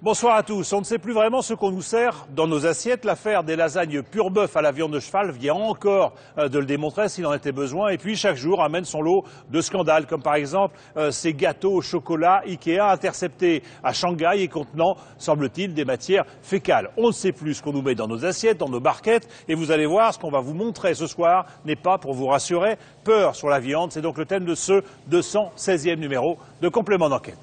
Bonsoir à tous. On ne sait plus vraiment ce qu'on nous sert dans nos assiettes. L'affaire des lasagnes pur bœuf à la viande de cheval vient encore de le démontrer s'il en était besoin. Et puis chaque jour amène son lot de scandales, comme par exemple ces gâteaux au chocolat Ikea interceptés à Shanghai et contenant, semble-t-il, des matières fécales. On ne sait plus ce qu'on nous met dans nos assiettes, dans nos barquettes. Et vous allez voir, ce qu'on va vous montrer ce soir n'est pas, pour vous rassurer, peur sur la viande. C'est donc le thème de ce 216e numéro de Complément d'enquête.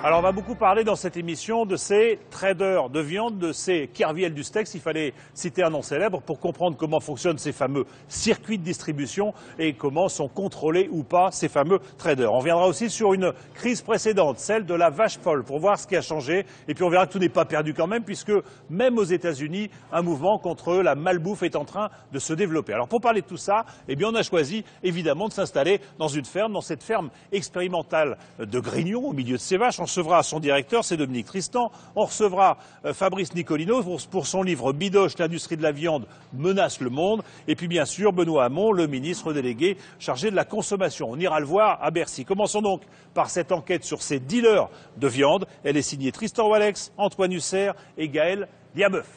Alors on va beaucoup parler dans cette émission de ces traders de viande, de ces Kerviel du steak. Il fallait citer un nom célèbre pour comprendre comment fonctionnent ces fameux circuits de distribution et comment sont contrôlés ou pas ces fameux traders. On reviendra aussi sur une crise précédente, celle de la vache folle, pour voir ce qui a changé. Et puis on verra que tout n'est pas perdu quand même, puisque même aux États-Unis, un mouvement contre la malbouffe est en train de se développer. Alors pour parler de tout ça, eh bien on a choisi évidemment de s'installer dans une ferme, dans cette ferme expérimentale de Grignon, au milieu de ces vaches. On recevra son directeur, c'est Dominique Tristan. On recevra Fabrice Nicolino pour son livre Bidoche, l'industrie de la viande menace le monde. Et puis bien sûr Benoît Hamon, le ministre délégué chargé de la consommation. On ira le voir à Bercy. Commençons donc par cette enquête sur ces dealers de viande. Elle est signée Tristan Walex, Antoine Husser et Gaël Diabeuf.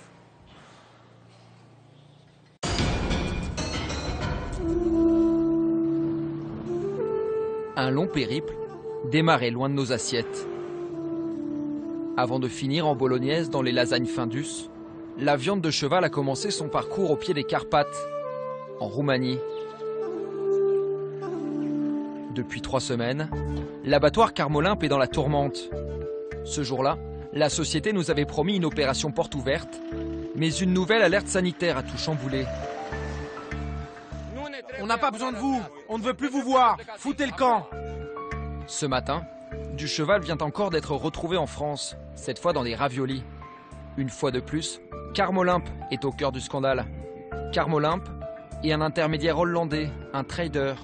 Un long périple démarré loin de nos assiettes. Avant de finir en bolognaise dans les lasagnes Findus, la viande de cheval a commencé son parcours au pied des Carpates, en Roumanie. Depuis 3 semaines, l'abattoir Carmolympe est dans la tourmente. Ce jour-là, la société nous avait promis une opération porte ouverte, mais une nouvelle alerte sanitaire a tout chamboulé. On n'a pas besoin de vous, on ne veut plus vous voir, foutez le camp. Ce matin, du cheval vient encore d'être retrouvé en France, cette fois dans des raviolis. Une fois de plus, Carmolympe est au cœur du scandale. Carmolympe est un intermédiaire hollandais, un trader,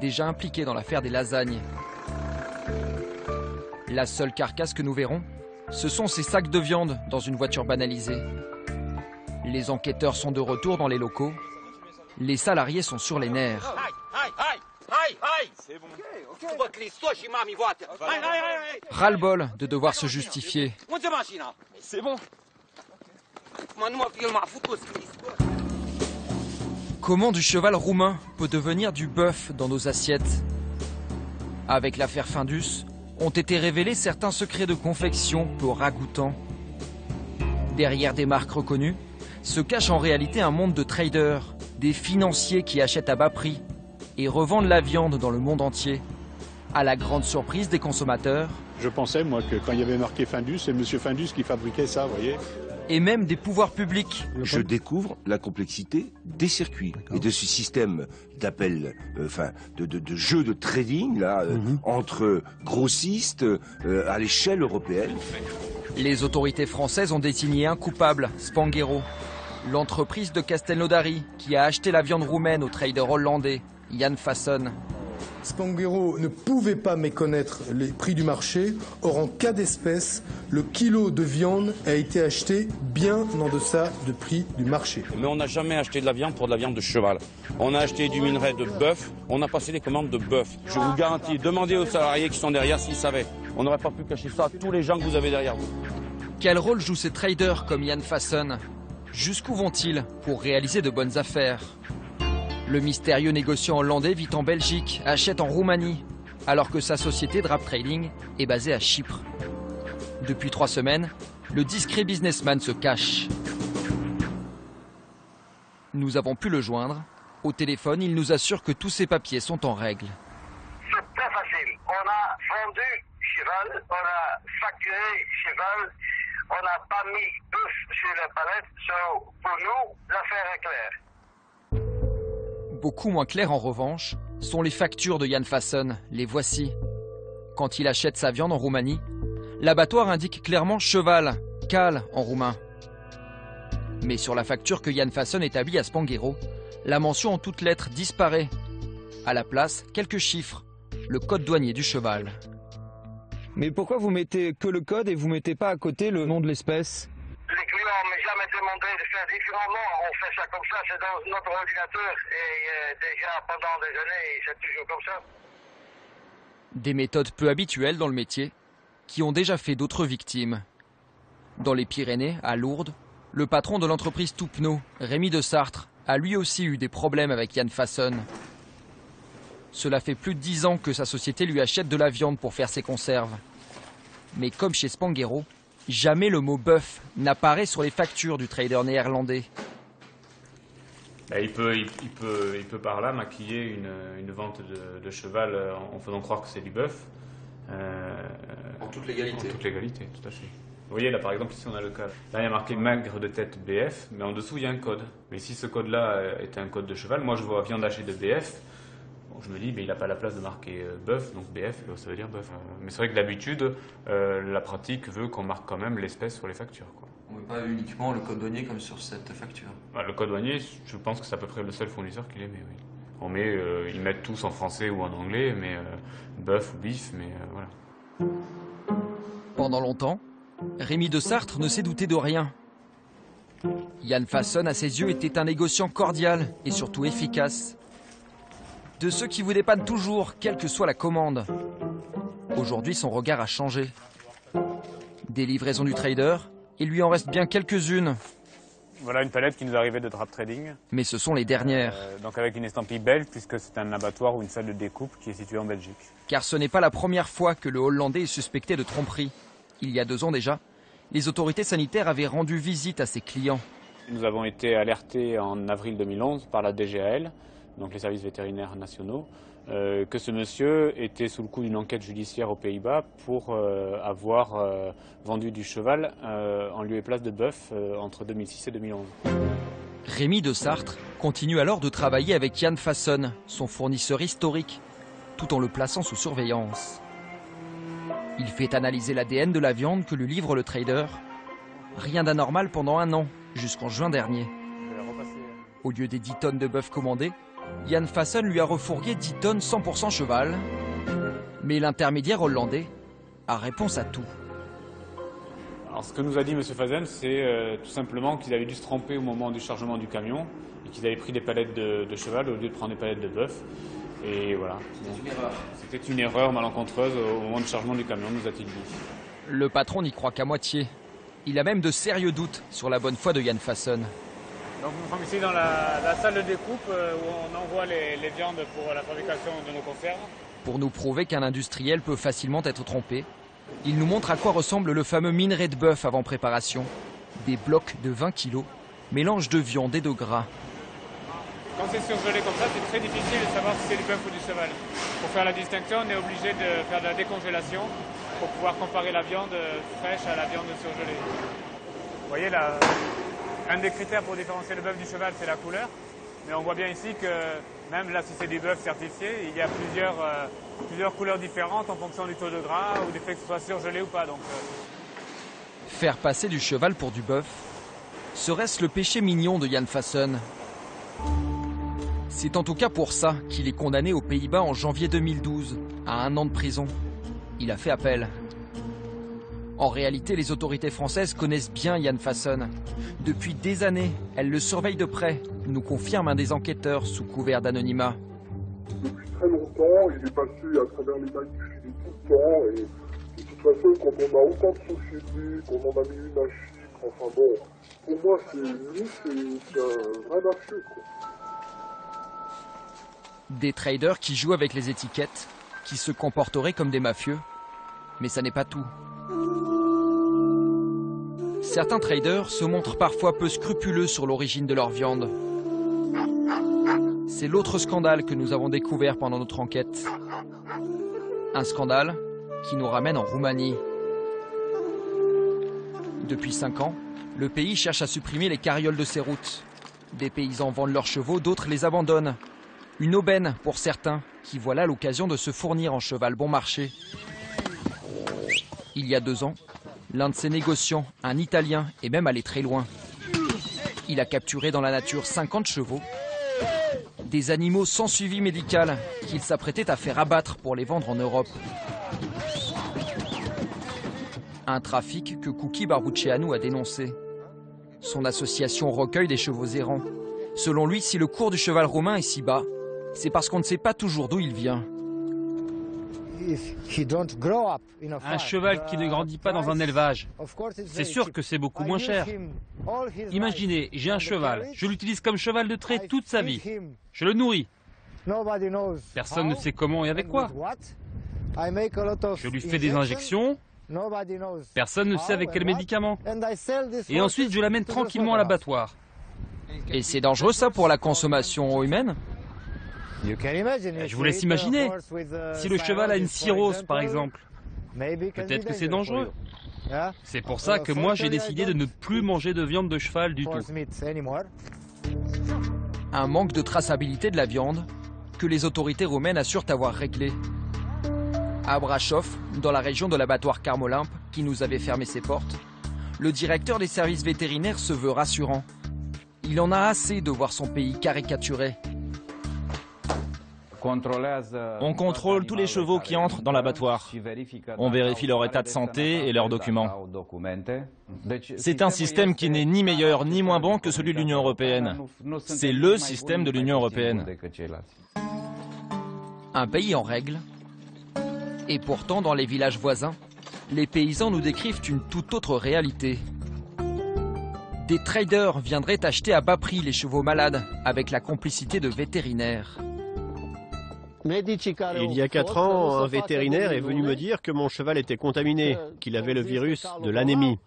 déjà impliqué dans l'affaire des lasagnes. La seule carcasse que nous verrons, ce sont ces sacs de viande dans une voiture banalisée. Les enquêteurs sont de retour dans les locaux. Les salariés sont sur les nerfs. Ras-le-bol de devoir se justifier. C'est bon. Comment du cheval roumain peut devenir du bœuf dans nos assiettes? Avec l'affaire Findus, ont été révélés certains secrets de confection peu ragoûtants. Derrière des marques reconnues, se cache en réalité un monde de traders, des financiers qui achètent à bas prix et revendent la viande dans le monde entier. À la grande surprise des consommateurs. Je pensais, moi, que quand il y avait marqué Findus, c'est M. Findus qui fabriquait ça, vous voyez. Et même des pouvoirs publics. Je découvre la complexité des circuits et de ce système d'appel, de jeu de trading là, entre grossistes à l'échelle européenne. Les autorités françaises ont désigné un coupable, Spanghero, l'entreprise de Castelnaudary qui a acheté la viande roumaine au trader hollandais Jan Fason. Spanghero ne pouvait pas méconnaître les prix du marché. Or, en cas d'espèce, le kilo de viande a été acheté bien en deçà du prix du marché. Mais on n'a jamais acheté de la viande pour de la viande de cheval. On a acheté du minerai de bœuf, on a passé les commandes de bœuf. Je vous garantis, demandez aux salariés qui sont derrière s'ils savaient. On n'aurait pas pu cacher ça à tous les gens que vous avez derrière vous. Quel rôle jouent ces traders comme Jan Fason? Jusqu'où vont-ils pour réaliser de bonnes affaires? Le mystérieux négociant hollandais vit en Belgique, achète en Roumanie, alors que sa société Drap Trading est basée à Chypre. Depuis 3 semaines, le discret businessman se cache. Nous avons pu le joindre. Au téléphone, il nous assure que tous ses papiers sont en règle. C'est très facile. On a vendu cheval, on a facturé cheval, on n'a pas mis bœuf sur la palette. Pour nous, l'affaire est claire. Beaucoup moins claires en revanche sont les factures de Jan Fason. Les voici. Quand il achète sa viande en Roumanie, l'abattoir indique clairement cheval, cal en roumain. Mais sur la facture que Jan Fason établit à Spanghero, la mention en toutes lettres disparaît. À la place, quelques chiffres, le code douanier du cheval. Mais pourquoi vous mettez que le code et vous mettez pas à côté le nom de l'espèce? Les clients ne m'ont jamais demandé de faire différemment. On fait ça comme ça, c'est dans notre ordinateur. Et déjà pendant des années, c'est toujours comme ça. Des méthodes peu habituelles dans le métier, qui ont déjà fait d'autres victimes. Dans les Pyrénées, à Lourdes, le patron de l'entreprise Toupneau, Rémi de Sartre, a lui aussi eu des problèmes avec Jan Fason. Cela fait plus de 10 ans que sa société lui achète de la viande pour faire ses conserves. Mais comme chez Spanghero, jamais le mot bœuf n'apparaît sur les factures du trader néerlandais. Il peut par là maquiller une vente de cheval en faisant croire que c'est du bœuf. En toute légalité. En toute légalité, tout à fait. Vous voyez, là par exemple, ici on a le cas. Là il y a marqué maigre de tête BF, mais en dessous il y a un code. Mais si ce code-là était un code de cheval, moi je vois viande hachée de BF, je me dis, il n'a pas la place de marquer bœuf, donc BF, ça veut dire bœuf. Mais c'est vrai que d'habitude, la pratique veut qu'on marque quand même l'espèce sur les factures, quoi. On ne met pas uniquement le code douanier comme sur cette facture. Le code douanier, je pense que c'est à peu près le seul fournisseur qui les met, oui. On met, ils mettent tous en français ou en anglais, mais bœuf ou bif, mais voilà. Pendant longtemps, Rémi de Sartre ne s'est douté de rien. Jan Fason, à ses yeux, était un négociant cordial et surtout efficace. De ceux qui vous dépannent toujours, quelle que soit la commande. Aujourd'hui, son regard a changé. Des livraisons du trader, il lui en reste bien quelques-unes. Voilà une palette qui nous arrivait de Drap Trading. Mais ce sont les dernières. Donc avec une estampille belge, puisque c'est un abattoir ou une salle de découpe qui est située en Belgique. Car ce n'est pas la première fois que le Hollandais est suspecté de tromperie. Il y a 2 ans déjà, les autorités sanitaires avaient rendu visite à ses clients. Nous avons été alertés en avril 2011 par la DGAL, donc les services vétérinaires nationaux, que ce monsieur était sous le coup d'une enquête judiciaire aux Pays-Bas pour avoir vendu du cheval en lieu et place de bœuf entre 2006 et 2011. Rémi de Sartre continue alors de travailler avec Jan Fason, son fournisseur historique, tout en le plaçant sous surveillance. Il fait analyser l'ADN de la viande que lui livre le trader. Rien d'anormal pendant 1 an, jusqu'en juin dernier. Au lieu des 10 tonnes de bœuf commandées, Jan Fason lui a refourgué 10 tonnes 100% cheval. Mais l'intermédiaire hollandais a réponse à tout. Alors ce que nous a dit M. Fason, c'est tout simplement qu'ils avaient dû se tromper au moment du chargement du camion et qu'ils avaient pris des palettes de cheval au lieu de prendre des palettes de bœuf. Et voilà. C'était une erreur malencontreuse au moment du chargement du camion, nous a-t-il dit. Le patron n'y croit qu'à moitié. Il a même de sérieux doutes sur la bonne foi de Jan Fason. Donc nous sommes ici dans la salle de découpe où on envoie les viandes pour la fabrication de nos conserves. Pour nous prouver qu'un industriel peut facilement être trompé, il nous montre à quoi ressemble le fameux minerai de bœuf avant préparation. Des blocs de 20 kg, mélange de viande et de gras. Quand c'est surgelé comme ça, c'est très difficile de savoir si c'est du bœuf ou du cheval. Pour faire la distinction, on est obligé de faire de la décongélation pour pouvoir comparer la viande fraîche à la viande surgelée. Vous voyez là, un des critères pour différencier le bœuf du cheval, c'est la couleur. Mais on voit bien ici que même là, si c'est du bœuf certifié, il y a plusieurs couleurs différentes en fonction du taux de gras ou du fait que ce soit surgelé ou pas. Donc, Faire passer du cheval pour du bœuf, serait-ce le péché mignon de Jan Fason? C'est en tout cas pour ça qu'il est condamné aux Pays-Bas en janvier 2012 à 1 an de prison. Il a fait appel. En réalité, les autorités françaises connaissent bien Jan Fason. Depuis des années, elles le surveillent de près, nous confirme un des enquêteurs sous couvert d'anonymat. Depuis très longtemps, il est passé à travers les mailles du filet tout le temps. Et de toute façon, quand on a autant de sociétés, qu'on en a mis une à Chypre, enfin bon, pour moi, c'est un vrai mafieux, quoi. Des traders qui jouent avec les étiquettes, qui se comporteraient comme des mafieux. Mais ça n'est pas tout. Certains traders se montrent parfois peu scrupuleux sur l'origine de leur viande. C'est l'autre scandale que nous avons découvert pendant notre enquête. Un scandale qui nous ramène en Roumanie. Depuis 5 ans, le pays cherche à supprimer les carrioles de ses routes. Des paysans vendent leurs chevaux, d'autres les abandonnent. Une aubaine pour certains qui voient là l'occasion de se fournir en cheval bon marché. Il y a 2 ans, l'un de ces négociants, un Italien, est même allé très loin. Il a capturé dans la nature 50 chevaux, Des animaux sans suivi médical qu'il s'apprêtait à faire abattre pour les vendre en Europe. Un trafic que Kuki Barbuceanu a dénoncé. Son association recueille des chevaux errants. Selon lui, si le cours du cheval roumain est si bas, c'est parce qu'on ne sait pas toujours d'où il vient. Un cheval qui ne grandit pas dans un élevage, c'est sûr que c'est beaucoup moins cher. Imaginez, j'ai un cheval, je l'utilise comme cheval de trait toute sa vie. Je le nourris. Personne ne sait comment et avec quoi. Je lui fais des injections. Personne ne sait avec quel médicament. Et ensuite, je l'amène tranquillement à l'abattoir. Et c'est dangereux ça pour la consommation humaine? Je vous laisse imaginer. Si le cheval a une cirrhose, par exemple, peut-être que c'est dangereux. C'est pour ça que moi, j'ai décidé de ne plus manger de viande de cheval du tout. Un manque de traçabilité de la viande que les autorités roumaines assurent avoir réglé. À Brașov, dans la région de l'abattoir Carmolymp, qui nous avait fermé ses portes, le directeur des services vétérinaires se veut rassurant. Il en a assez de voir son pays caricaturé. On contrôle tous les chevaux qui entrent dans l'abattoir. On vérifie leur état de santé et leurs documents. C'est un système qui n'est ni meilleur ni moins bon que celui de l'Union européenne. C'est le système de l'Union européenne. Un pays en règle. Et pourtant, dans les villages voisins, les paysans nous décrivent une toute autre réalité. Des traders viendraient acheter à bas prix les chevaux malades avec la complicité de vétérinaires. Il y a 4 ans, un vétérinaire est venu me dire que mon cheval était contaminé, qu'il avait le virus de l'anémie.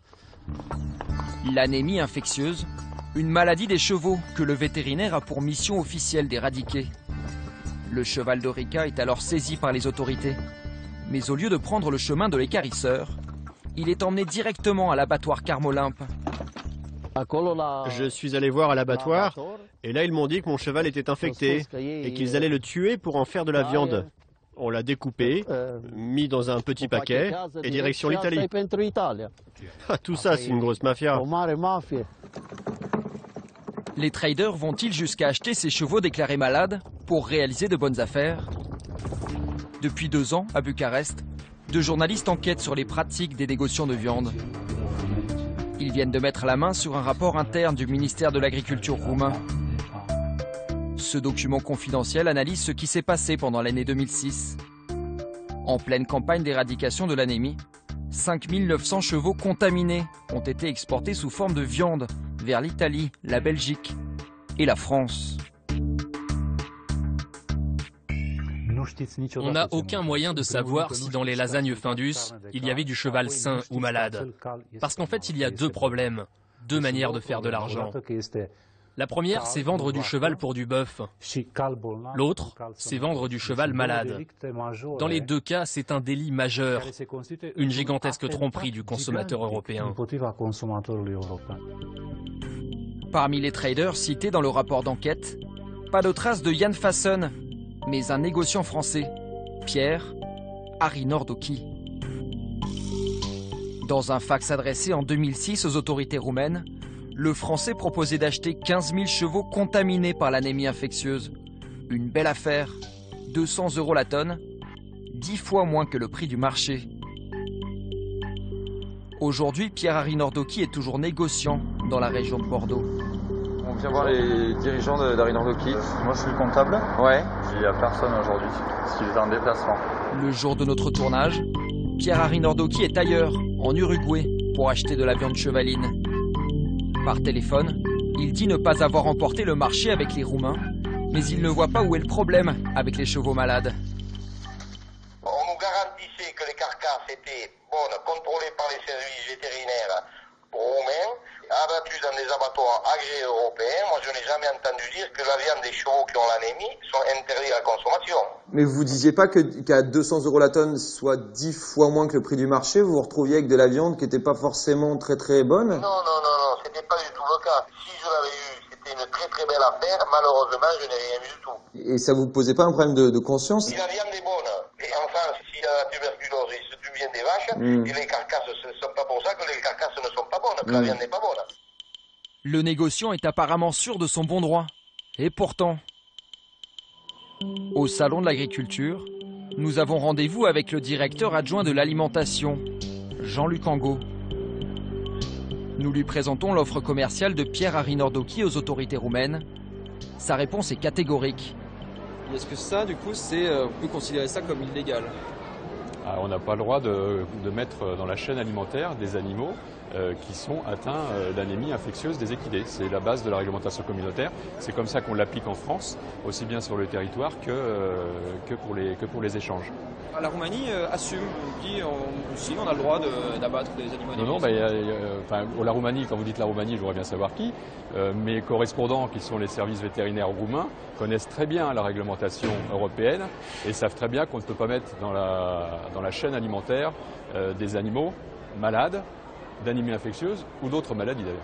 L'anémie infectieuse, une maladie des chevaux que le vétérinaire a pour mission officielle d'éradiquer. Le cheval de Rica est alors saisi par les autorités. Mais au lieu de prendre le chemin de l'équarrisseur, il est emmené directement à l'abattoir Carmolymp. Je suis allé voir à l'abattoir, et là ils m'ont dit que mon cheval était infecté, et qu'ils allaient le tuer pour en faire de la viande. On l'a découpé, mis dans un petit paquet, et direction l'Italie. Ah, tout ça, c'est une grosse mafia. Les traders vont-ils jusqu'à acheter ces chevaux déclarés malades pour réaliser de bonnes affaires? Depuis 2 ans, à Bucarest, 2 journalistes enquêtent sur les pratiques des négociants de viande. Ils viennent de mettre la main sur un rapport interne du ministère de l'Agriculture roumain. Ce document confidentiel analyse ce qui s'est passé pendant l'année 2006. En pleine campagne d'éradication de l'anémie, 5900 chevaux contaminés ont été exportés sous forme de viande vers l'Italie, la Belgique et la France. On n'a aucun moyen de savoir si dans les lasagnes Findus, il y avait du cheval sain ou malade. Parce qu'en fait, il y a 2 problèmes, 2 manières de faire de l'argent. La première, c'est vendre du cheval pour du bœuf. L'autre, c'est vendre du cheval malade. Dans les 2 cas, c'est un délit majeur, une gigantesque tromperie du consommateur européen. Parmi les traders cités dans le rapport d'enquête, pas de trace de Jan Fassen, mais un négociant français, Pierre Arinordoki. Dans un fax adressé en 2006 aux autorités roumaines, le Français proposait d'acheter 15 000 chevaux contaminés par l'anémie infectieuse. Une belle affaire, 200 € la tonne, 10 fois moins que le prix du marché. Aujourd'hui, Pierre Arinordoki est toujours négociant dans la région de Bordeaux. On vient voir les dirigeants d'Arinordoki. Moi, je suis le comptable. Ouais. Il n'y a personne aujourd'hui, parce qu'il est en déplacement. Le jour de notre tournage, Pierre Arinordoki est ailleurs, en Uruguay, pour acheter de la viande chevaline. Par téléphone, il dit ne pas avoir emporté le marché avec les Roumains, mais il ne voit pas où est le problème avec les chevaux malades. On nous garantissait que les carcasses étaient bonnes, contrôlées par les services vétérinaires roumains, abattus dans des abattoirs agréés européens. Moi, je n'ai jamais entendu dire que la viande des chevaux qui ont l'anémie sont interdits à la consommation. Mais vous disiez pas qu'à 200 € la tonne, soit 10 fois moins que le prix du marché, vous vous retrouviez avec de la viande qui n'était pas forcément très très bonne? Non, c'était pas du tout le cas. Si je l'avais eu, c'était une très très belle affaire. Malheureusement, je n'ai rien eu du tout. Et ça vous posait pas un problème de conscience? Si la viande est bonne, et enfin, s'il y a la tuberculose, il se tue bien des vaches, et les carcasses, ce ne sont pas pour ça que les carcasses ne sont pas bonnes, que la viande n'est pas bonne. Le négociant est apparemment sûr de son bon droit. Et pourtant... Au Salon de l'Agriculture, nous avons rendez-vous avec le directeur adjoint de l'alimentation, Jean-Luc Angot. Nous lui présentons l'offre commerciale de Pierre Arinordoki aux autorités roumaines. Sa réponse est catégorique. Est-ce que ça, du coup, on peut considérer ça comme illégal? On n'a pas le droit de mettre dans la chaîne alimentaire des animaux qui sont atteints d'anémie infectieuse des équidés. C'est la base de la réglementation communautaire. C'est comme ça qu'on l'applique en France, aussi bien sur le territoire que pour les échanges. La Roumanie assume, dit si on a le droit d'abattre des animaux. Non, la Roumanie, quand vous dites la Roumanie, je voudrais bien savoir qui. Mes correspondants, qui sont les services vétérinaires roumains, connaissent très bien la réglementation européenne et savent très bien qu'on ne peut pas mettre dans la chaîne alimentaire des animaux malades, d'anémie infectieuse ou d'autres maladies d'ailleurs.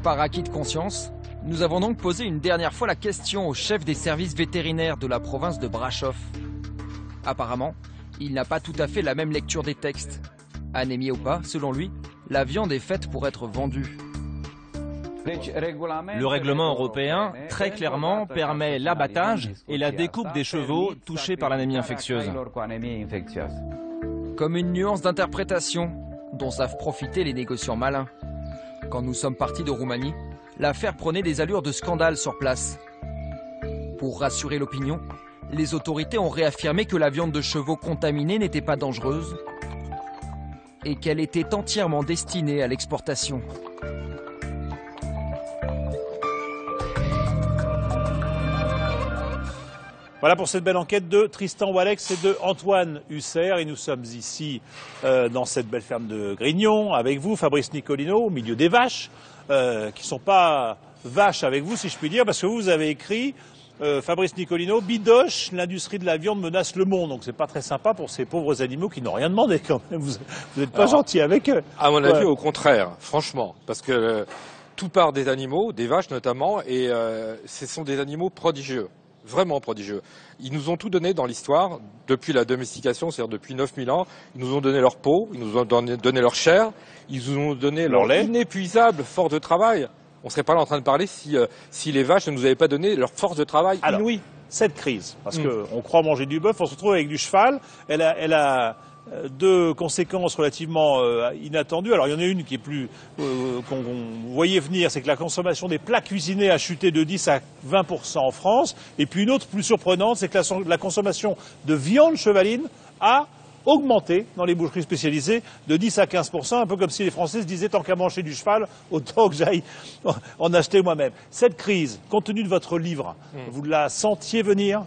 Par acquis de conscience, nous avons donc posé une dernière fois la question au chef des services vétérinaires de la province de Brașov. Apparemment, il n'a pas tout à fait la même lecture des textes. Anémie ou pas, selon lui, la viande est faite pour être vendue. Le règlement européen, très clairement, permet l'abattage et la découpe des chevaux touchés par l'anémie infectieuse. Comme une nuance d'interprétation dont savent profiter les négociants malins. Quand nous sommes partis de Roumanie, l'affaire prenait des allures de scandale sur place. Pour rassurer l'opinion, les autorités ont réaffirmé que la viande de chevaux contaminée n'était pas dangereuse et qu'elle était entièrement destinée à l'exportation. Voilà pour cette belle enquête de Tristan Walex et de Antoine Husser. Et nous sommes ici dans cette belle ferme de Grignon avec vous, Fabrice Nicolino, au milieu des vaches, qui ne sont pas vaches avec vous, si je puis dire, parce que vous avez écrit, Fabrice Nicolino, Bidoche, l'industrie de la viande menace le monde. Donc c'est pas très sympa pour ces pauvres animaux qui n'ont rien demandé quand même. Vous n'êtes pas gentil avec eux. À mon avis, au contraire, franchement, parce que tout part des animaux, des vaches notamment, et ce sont des animaux prodigieux. Vraiment prodigieux. Ils nous ont tout donné dans l'histoire, depuis la domestication, c'est-à-dire depuis 9000 ans. Ils nous ont donné leur peau, ils nous ont donné leur chair, ils nous ont donné leur inépuisable force de travail. On ne serait pas là en train de parler si les vaches ne nous avaient pas donné leur force de travail inouïe. Cette crise, parce qu'on croit manger du bœuf, on se retrouve avec du cheval, elle a deux conséquences relativement inattendues. Alors il y en a une qui est plus qu'on voyait venir, c'est que la consommation des plats cuisinés a chuté de 10 à 20% en France. Et puis une autre plus surprenante, c'est que la consommation de viande chevaline a augmenté dans les boucheries spécialisées de 10 à 15%, un peu comme si les Français se disaient tant qu'à manger du cheval, autant que j'aille en acheter moi-même. Cette crise, compte tenu de votre livre, vous la sentiez venir?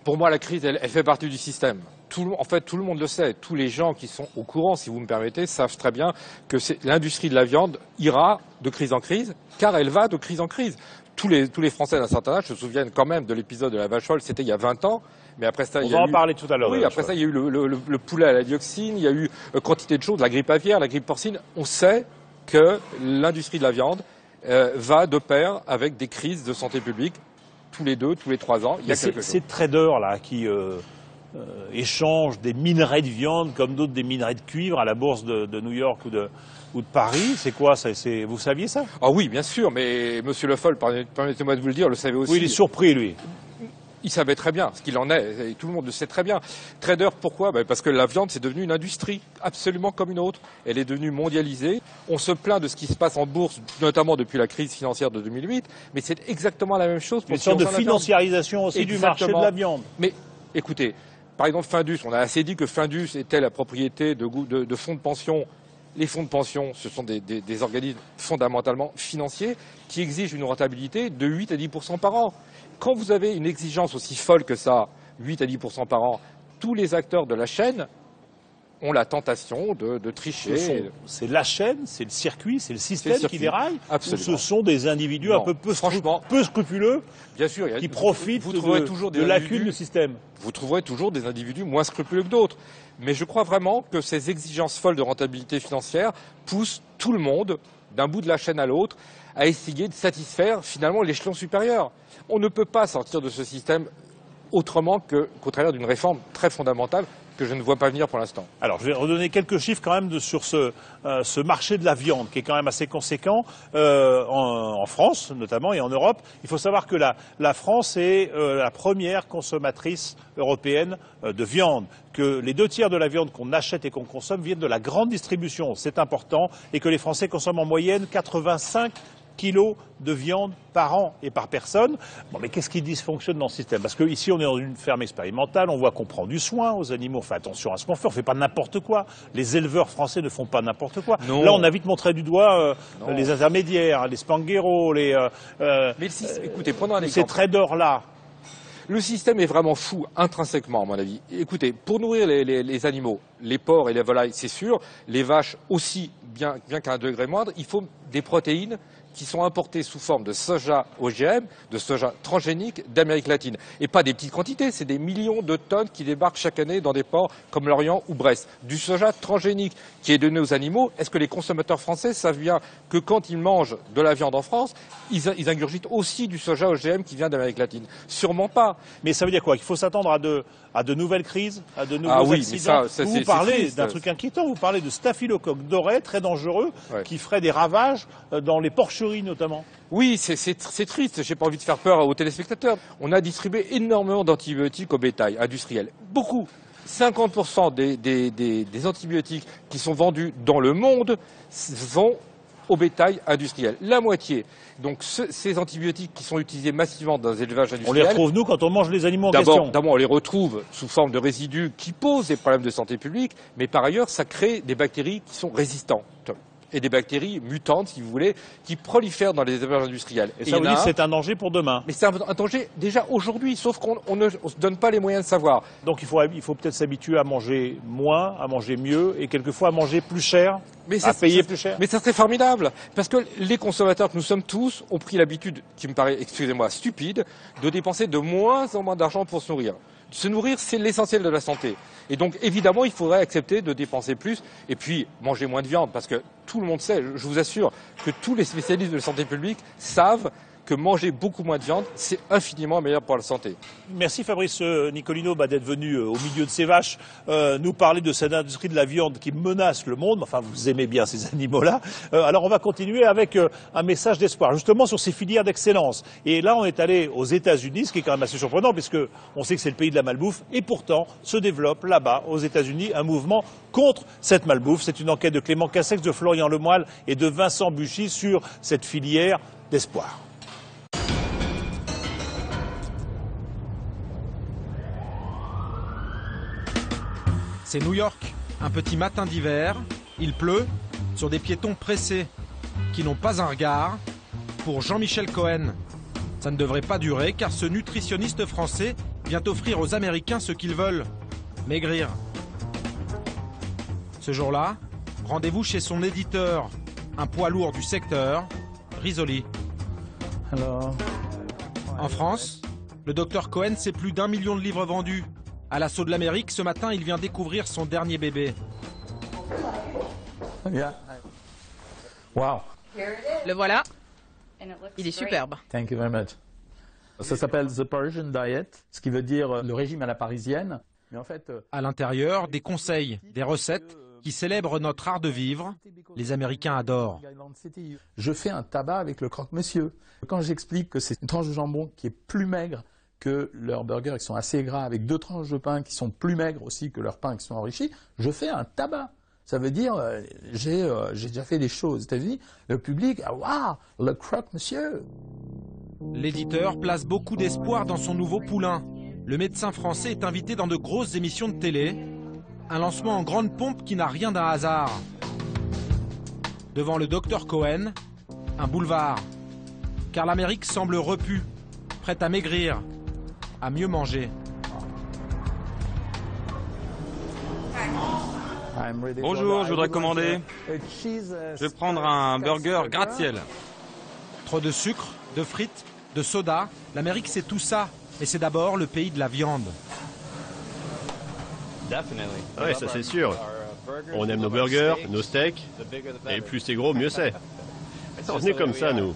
Pour moi, la crise, elle fait partie du système. En fait, tout le monde le sait. Tous les gens qui sont au courant, si vous me permettez, savent très bien que l'industrie de la viande ira de crise en crise, car elle va de crise en crise. Tous les Français d'un certain âge se souviennent quand même de l'épisode de la vache folle, c'était il y a 20 ans. Mais après ça, on va en parler tout à l'heure. Oui, après ça, il y a eu le poulet à la dioxine, il y a eu quantité de choses, la grippe aviaire, la grippe porcine. On sait que l'industrie de la viande va de pair avec des crises de santé publique tous les 2, tous les 3 ans. Il y a quelque chose. Ces traders là qui échangent des minerais de viande comme d'autres des minerais de cuivre à la bourse de New York ou de Paris, c'est quoi ça? Vous saviez ça? Ah oui, bien sûr, mais Monsieur Le Foll, permettez-moi de vous le dire, le savait aussi. Oui, il est surpris, lui. Il savait très bien ce qu'il en est, et tout le monde le sait très bien. Trader, pourquoi? Parce que la viande, c'est devenu une industrie, absolument comme une autre. Elle est devenue mondialisée. On se plaint de ce qui se passe en bourse, notamment depuis la crise financière de 2008, mais c'est exactement la même chose pour une sorte de financiarisation aussi du marché de la viande. Mais écoutez, par exemple, Findus, on a assez dit que Findus était la propriété de fonds de pension. Les fonds de pension, ce sont des organismes fondamentalement financiers qui exigent une rentabilité de 8 à 10% par an. Quand vous avez une exigence aussi folle que ça, 8 à 10% par an, tous les acteurs de la chaîne ont la tentation de tricher. C'est la chaîne, c'est le circuit, c'est le système qui déraille. Absolument. Ou ce sont des individus un peu peu scrupuleux, bien sûr, qui profitent de lacunes du système. Vous trouverez toujours des individus moins scrupuleux que d'autres. Mais je crois vraiment que ces exigences folles de rentabilité financière poussent tout le monde, d'un bout de la chaîne à l'autre, à essayer de satisfaire finalement l'échelon supérieur. On ne peut pas sortir de ce système autrement qu'au travers d'une réforme très fondamentale que je ne vois pas venir pour l'instant. Alors, je vais redonner quelques chiffres quand même sur ce marché de la viande, qui est quand même assez conséquent en France, notamment, et en Europe. Il faut savoir que la France est la première consommatrice européenne de viande, que les 2 tiers de la viande qu'on achète et qu'on consomme viennent de la grande distribution, c'est important, et que les Français consomment en moyenne 85 kilos de viande par an et par personne. Bon, mais qu'est-ce qui dysfonctionne dans ce système? Parce qu'ici, on est dans une ferme expérimentale, on voit qu'on prend du soin aux animaux, on fait attention à ce qu'on fait, on ne fait pas n'importe quoi. Les éleveurs français ne font pas n'importe quoi. Non. Là, on a vite montré du doigt les intermédiaires, les spangueros, mais écoutez, prenons un exemple. Ces traders-là. Le système est vraiment fou, intrinsèquement, à mon avis. Écoutez, pour nourrir les animaux, les porcs et les volailles, c'est sûr, les vaches aussi, bien qu'à un degré moindre, il faut des protéines qui sont importés sous forme de soja OGM, de soja transgénique d'Amérique latine. Et pas des petites quantités, c'est des millions de tonnes qui débarquent chaque année dans des ports comme Lorient ou Brest. Du soja transgénique qui est donné aux animaux. Est-ce que les consommateurs français savent bien que quand ils mangent de la viande en France, ils ingurgitent aussi du soja OGM qui vient d'Amérique latine? Sûrement pas. Mais ça veut dire quoi? Qu'il faut s'attendre à de nouvelles crises, à de nouveaux accidents? Vous parlez d'un truc inquiétant, vous parlez de staphylocoque doré, très dangereux, qui ferait des ravages dans les porcheries notamment. Oui, c'est triste, j'ai pas envie de faire peur aux téléspectateurs. On a distribué énormément d'antibiotiques au bétail industriel. Beaucoup. 50% des antibiotiques qui sont vendus dans le monde vont au bétail industriel. La moitié. Donc ces antibiotiques qui sont utilisés massivement dans les élevages industriels... On les retrouve nous quand on mange les animaux en question. D'abord, on les retrouve sous forme de résidus qui posent des problèmes de santé publique, mais par ailleurs, ça crée des bactéries qui sont résistantes. Et des bactéries mutantes, si vous voulez, qui prolifèrent dans les élevages industriels. Et ça vous dit c'est un danger pour demain? Mais c'est un danger déjà aujourd'hui, sauf qu'on ne se donne pas les moyens de savoir. Donc il faut peut-être s'habituer à manger moins, à manger mieux, et quelquefois à manger plus cher, à payer plus cher. Mais ça serait formidable, parce que les consommateurs que nous sommes tous ont pris l'habitude, qui me paraît, excusez-moi, stupide, de dépenser de moins en moins d'argent pour se nourrir. Se nourrir, c'est l'essentiel de la santé. Et donc, évidemment, il faudrait accepter de dépenser plus et puis manger moins de viande. Parce que tout le monde sait, je vous assure, que tous les spécialistes de la santé publique savent que manger beaucoup moins de viande, c'est infiniment meilleur pour la santé. Merci Fabrice Nicolino d'être venu au milieu de ces vaches nous parler de cette industrie de la viande qui menace le monde. Enfin, vous aimez bien ces animaux-là. Alors on va continuer avec un message d'espoir, justement sur ces filières d'excellence. Et là, on est allé aux États-Unis, ce qui est quand même assez surprenant, puisque on sait que c'est le pays de la malbouffe. Et pourtant, se développe là-bas, aux États-Unis, un mouvement contre cette malbouffe. C'est une enquête de Clément Cassex, de Florian Lemoyle et de Vincent Buchy sur cette filière d'espoir. C'est New York, un petit matin d'hiver, il pleut, sur des piétons pressés, qui n'ont pas un regard, pour Jean-Michel Cohen. Ça ne devrait pas durer, car ce nutritionniste français vient offrir aux Américains ce qu'ils veulent, maigrir. Ce jour-là, rendez-vous chez son éditeur, un poids lourd du secteur, Risoli. En France, le docteur Cohen, c'est plus d'1 million de livres vendus. À l'assaut de l'Amérique, ce matin, il vient découvrir son dernier bébé. Wow. Le voilà. Il est superbe. Thank you very much. Ça s'appelle The Parisian Diet, ce qui veut dire le régime à la parisienne. Mais en fait, à l'intérieur, des conseils, des recettes qui célèbrent notre art de vivre. Les Américains adorent. Je fais un tabac avec le croque-monsieur. Quand j'explique que c'est une tranche de jambon qui est plus maigre que leurs burgers qui sont assez gras, avec 2 tranches de pain qui sont plus maigres aussi que leurs pains qui sont enrichis, je fais un tabac. Ça veut dire, j'ai déjà fait des choses aux États-Unis, le public, ah waouh, le croque-monsieur. L'éditeur place beaucoup d'espoir dans son nouveau poulain. Le médecin français est invité dans de grosses émissions de télé. Un lancement en grande pompe qui n'a rien d'un hasard. Devant le docteur Cohen, un boulevard. Car l'Amérique semble repue, prête à maigrir, à mieux manger. Bonjour, je voudrais commander. Je vais prendre un burger gratte-ciel. Trop de sucre, de frites, de soda. L'Amérique, c'est tout ça. Et c'est d'abord le pays de la viande. Oui, ça c'est sûr. On aime nos burgers, nos steaks, et plus c'est gros, mieux c'est. On est comme ça, nous.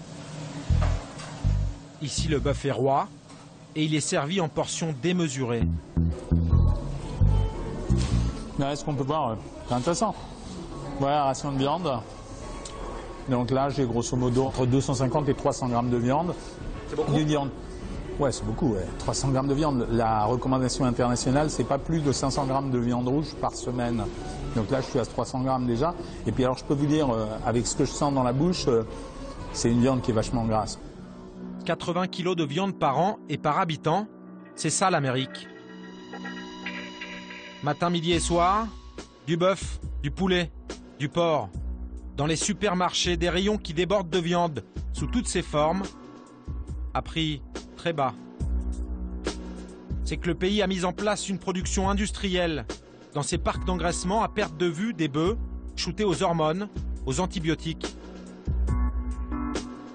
Ici, le bœuf est roi, et il est servi en portions démesurées. Là, ce qu'on peut voir, c'est intéressant. Voilà, ration de viande. Donc là, j'ai grosso modo entre 250 et 300 grammes de viande. C'est beaucoup? De viande. Ouais, c'est beaucoup, ouais. 300 grammes de viande. La recommandation internationale, c'est pas plus de 500 grammes de viande rouge par semaine. Donc là, je suis à 300 grammes déjà. Et puis alors, je peux vous dire, avec ce que je sens dans la bouche, c'est une viande qui est vachement grasse. 80 kilos de viande par an et par habitant, c'est ça l'Amérique. Matin, midi et soir, du bœuf, du poulet, du porc. Dans les supermarchés, des rayons qui débordent de viande sous toutes ses formes, à prix très bas. C'est que le pays a mis en place une production industrielle dans ses parcs d'engraissement à perte de vue des bœufs shootés aux hormones, aux antibiotiques.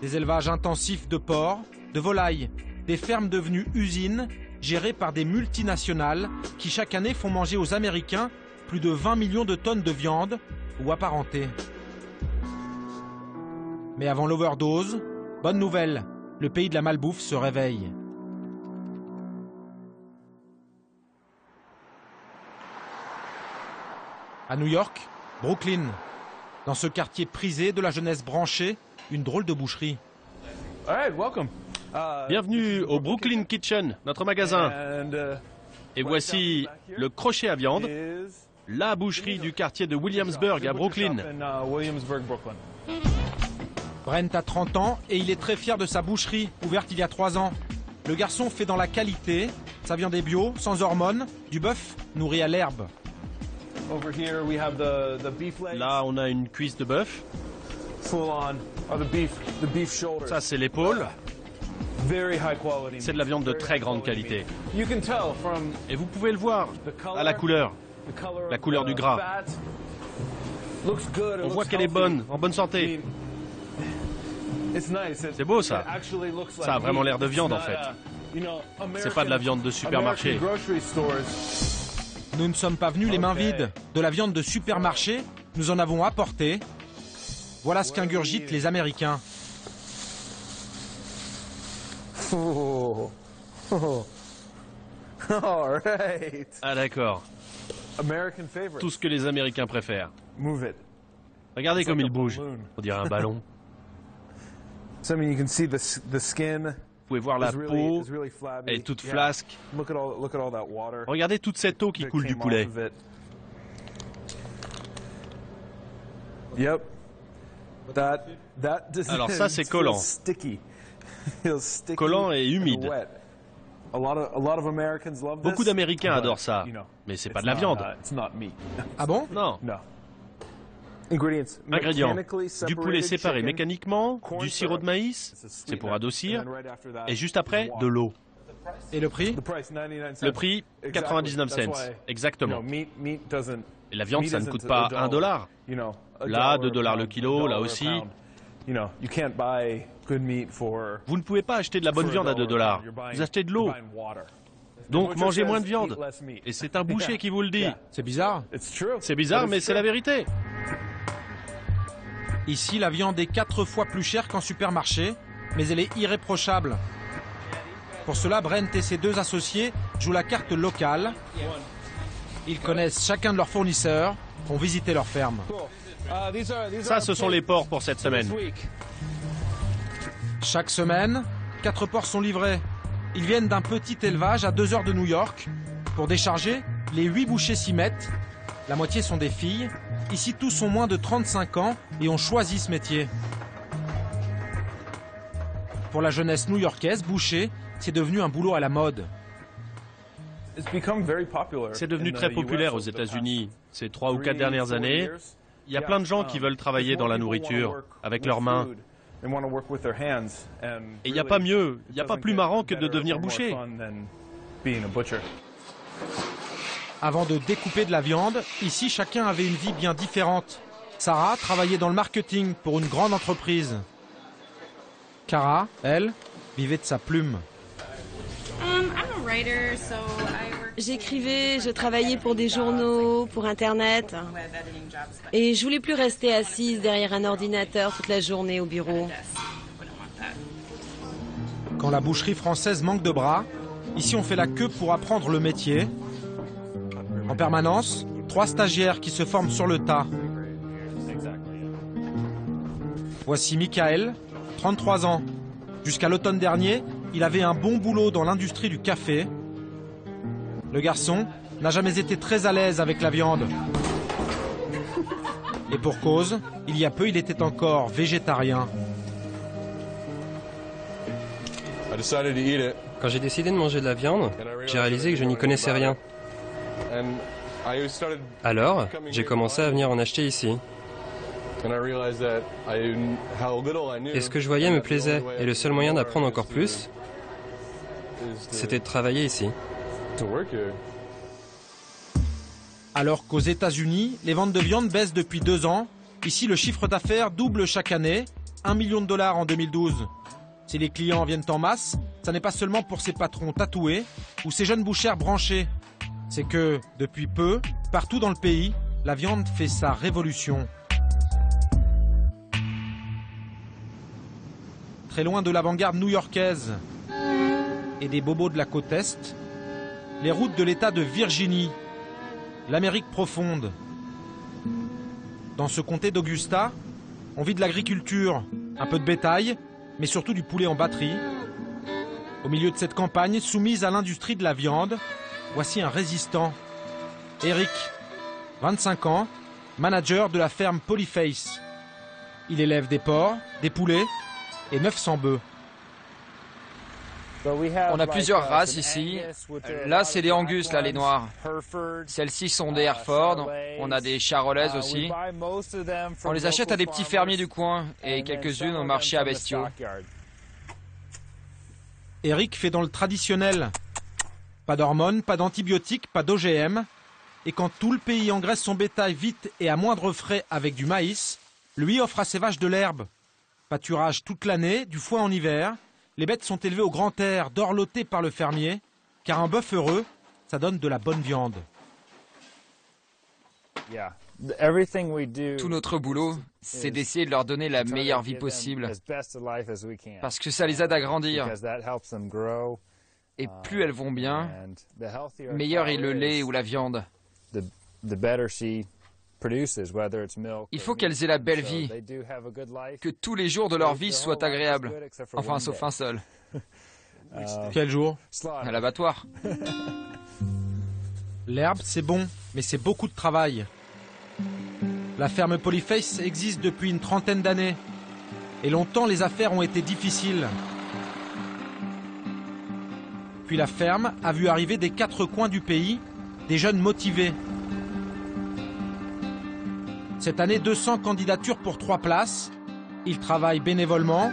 Des élevages intensifs de porcs, de volailles, des fermes devenues usines gérées par des multinationales qui chaque année font manger aux Américains plus de 20 millions de tonnes de viande ou apparentée. Mais avant l'overdose, bonne nouvelle, le pays de la malbouffe se réveille. À New York, Brooklyn, dans ce quartier prisé de la jeunesse branchée, une drôle de boucherie. Bienvenue au Brooklyn Kitchen, notre magasin. Et voici le crochet à viande, la boucherie du quartier de Williamsburg à Brooklyn. Brent a 30 ans et il est très fier de sa boucherie, ouverte il y a 3 ans. Le garçon fait dans la qualité, sa viande est bio, sans hormones, du bœuf nourri à l'herbe. Là, on a une cuisse de bœuf. Ça, c'est l'épaule. C'est de la viande de très grande qualité. Et vous pouvez le voir à la couleur du gras. On voit qu'elle est bonne, en bonne santé. C'est beau ça. Ça a vraiment l'air de viande en fait. C'est pas de la viande de supermarché. Nous ne sommes pas venus les mains vides. De la viande de supermarché, nous en avons apporté. Voilà ce qu'ingurgitent les Américains. Ah d'accord. Tout ce que les Américains préfèrent. Regardez comme il bouge. On dirait un ballon. Vous pouvez voir la peau, elle est toute flasque. Regardez toute cette eau qui coule du poulet. Alors ça c'est collant. Collant et humide. Beaucoup d'Américains adorent ça, mais c'est pas de la viande. Ah bon? Non. Ingrédients, du poulet séparé mécaniquement, du sirop de maïs, c'est pour adoucir, et juste après, de l'eau. Et le prix? Le prix, 99 cents, exactement. Et la viande, ça ne coûte pas $1. Là, $2 le kilo, là aussi. Vous ne pouvez pas acheter de la bonne viande à $2, vous achetez de l'eau. Donc mangez moins de viande. Et c'est un boucher qui vous le dit. C'est bizarre. C'est bizarre, mais c'est la vérité. Ici, la viande est 4 fois plus chère qu'en supermarché, mais elle est irréprochable. Pour cela, Brent et ses 2 associés jouent la carte locale. Ils connaissent chacun de leurs fournisseurs, ont visité leur ferme. Ça, ce sont les porcs pour cette semaine. Chaque semaine, 4 porcs sont livrés. Ils viennent d'un petit élevage à 2 heures de New York. Pour décharger, les 8 bouchers s'y mettent. La moitié sont des filles. Ici, tous ont moins de 35 ans et ont choisi ce métier. Pour la jeunesse new-yorkaise, boucher, c'est devenu un boulot à la mode. C'est devenu très populaire aux États-Unis ces 3 ou 4 dernières années. Il y a plein de gens qui veulent travailler dans la nourriture, avec leurs mains. Et il n'y a pas mieux, il n'y a pas plus marrant que de devenir boucher. Avant de découper de la viande, ici chacun avait une vie bien différente. Sarah travaillait dans le marketing pour une grande entreprise. Cara, elle, vivait de sa plume. J'écrivais, je travaillais pour des journaux, pour Internet. Et je voulais plus rester assise derrière un ordinateur toute la journée au bureau. Quand la boucherie française manque de bras, ici on fait la queue pour apprendre le métier. En permanence, 3 stagiaires qui se forment sur le tas. Voici Michael, 33 ans. Jusqu'à l'automne dernier, il avait un bon boulot dans l'industrie du café. Le garçon n'a jamais été très à l'aise avec la viande. Et pour cause, il y a peu, il était encore végétarien. Quand j'ai décidé de manger de la viande, j'ai réalisé que je n'y connaissais rien. Alors, j'ai commencé à venir en acheter ici. Et ce que je voyais me plaisait, et le seul moyen d'apprendre encore plus, c'était de travailler ici. Alors qu'aux États-Unis, les ventes de viande baissent depuis 2 ans, ici le chiffre d'affaires double chaque année, $1 million en 2012. Si les clients viennent en masse, ça n'est pas seulement pour ces patrons tatoués ou ces jeunes bouchères branchés. C'est que, depuis peu, partout dans le pays, la viande fait sa révolution. Très loin de l'avant-garde new-yorkaise et des bobos de la côte Est, les routes de l'État de Virginie, l'Amérique profonde. Dans ce comté d'Augusta, on vit de l'agriculture, un peu de bétail, mais surtout du poulet en batterie. Au milieu de cette campagne, soumise à l'industrie de la viande, voici un résistant. Eric, 25 ans, manager de la ferme Polyface. Il élève des porcs, des poulets et 900 bœufs. On a plusieurs races ici. Là, c'est les Angus, là, les noirs. Celles-ci sont des Hereford. On a des Charolaises aussi. On les achète à des petits fermiers du coin et quelques-unes au marché à bestiaux. Eric fait dans le traditionnel. Pas d'hormones, pas d'antibiotiques, pas d'OGM. Et quand tout le pays engraisse son bétail vite et à moindre frais avec du maïs, lui offre à ses vaches de l'herbe. Pâturage toute l'année, du foin en hiver. Les bêtes sont élevées au grand air, dorlotées par le fermier, car un bœuf heureux, ça donne de la bonne viande. Tout notre boulot, c'est d'essayer de leur donner la meilleure vie possible, parce que ça les aide à grandir. Et plus elles vont bien, meilleur est le lait ou la viande. Il faut qu'elles aient la belle vie, que tous les jours de leur vie soient agréables, enfin sauf un seul. Quel jour? À l'abattoir. L'herbe, c'est bon, mais c'est beaucoup de travail. La ferme Polyface existe depuis une trentaine d'années. Et longtemps, les affaires ont été difficiles. Puis la ferme a vu arriver des 4 coins du pays des jeunes motivés. Cette année, 200 candidatures pour 3 places. Ils travaillent bénévolement,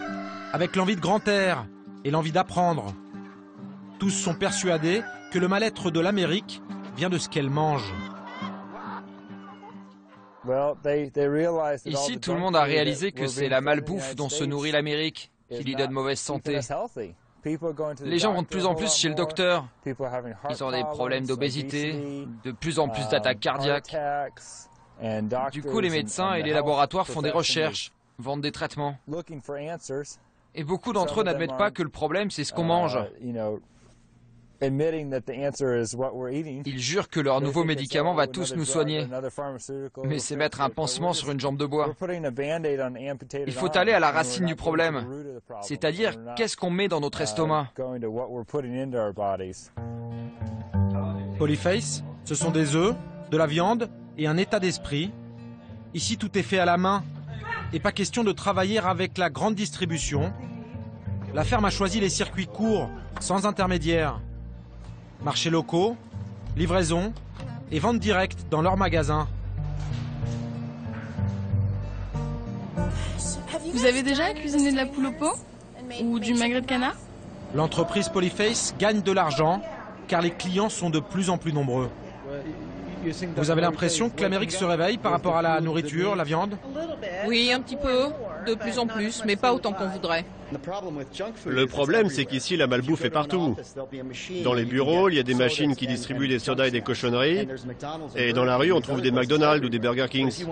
avec l'envie de grand air et l'envie d'apprendre. Tous sont persuadés que le mal-être de l'Amérique vient de ce qu'elle mange. Ici, tout le monde a réalisé que c'est la malbouffe dont se nourrit l'Amérique qui lui donne mauvaise santé. Les gens vont de plus en plus chez le docteur. Ils ont des problèmes d'obésité, de plus en plus d'attaques cardiaques. Du coup, les médecins et les laboratoires font des recherches, vendent des traitements. Et beaucoup d'entre eux n'admettent pas que le problème, c'est ce qu'on mange. Ils jurent que leur nouveau médicament va tous nous soigner. Mais c'est mettre un pansement sur une jambe de bois. Il faut aller à la racine du problème. C'est-à-dire, qu'est-ce qu'on met dans notre estomac? Polyface, ce sont des œufs, de la viande et un état d'esprit. Ici, tout est fait à la main. Et pas question de travailler avec la grande distribution. La ferme a choisi les circuits courts, sans intermédiaire. Marchés locaux, livraison et vente directe dans leurs magasins. Vous avez déjà cuisiné de la poule au pot? Ou du magret de canard? L'entreprise Polyface gagne de l'argent car les clients sont de plus en plus nombreux. Vous avez l'impression que l'Amérique se réveille par rapport à la nourriture, la viande? Oui, un petit peu, de plus en plus, mais pas autant qu'on voudrait. Le problème, c'est qu'ici, la malbouffe est partout. Dans les bureaux, il y a des machines qui distribuent des sodas et des cochonneries. Et dans la rue, on trouve des McDonald's ou des Burger Kings.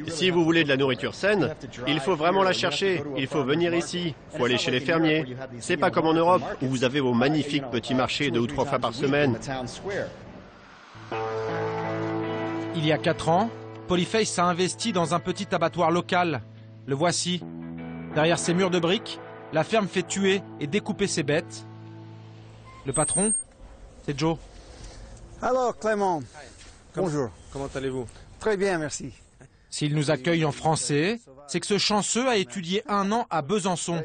Si vous voulez de la nourriture saine, il faut vraiment la chercher. Il faut venir ici. Il faut aller chez les fermiers. C'est pas comme en Europe, où vous avez vos magnifiques petits marchés 2 ou 3 fois par semaine. Il y a 4 ans, Polyface a investi dans un petit abattoir local. Le voici. Derrière ces murs de briques, la ferme fait tuer et découper ses bêtes. Le patron, c'est Joe. Alors Clément, bonjour. Comment allez-vous? Très bien, merci. S'il nous accueille en français, c'est que ce chanceux a étudié 1 an à Besançon.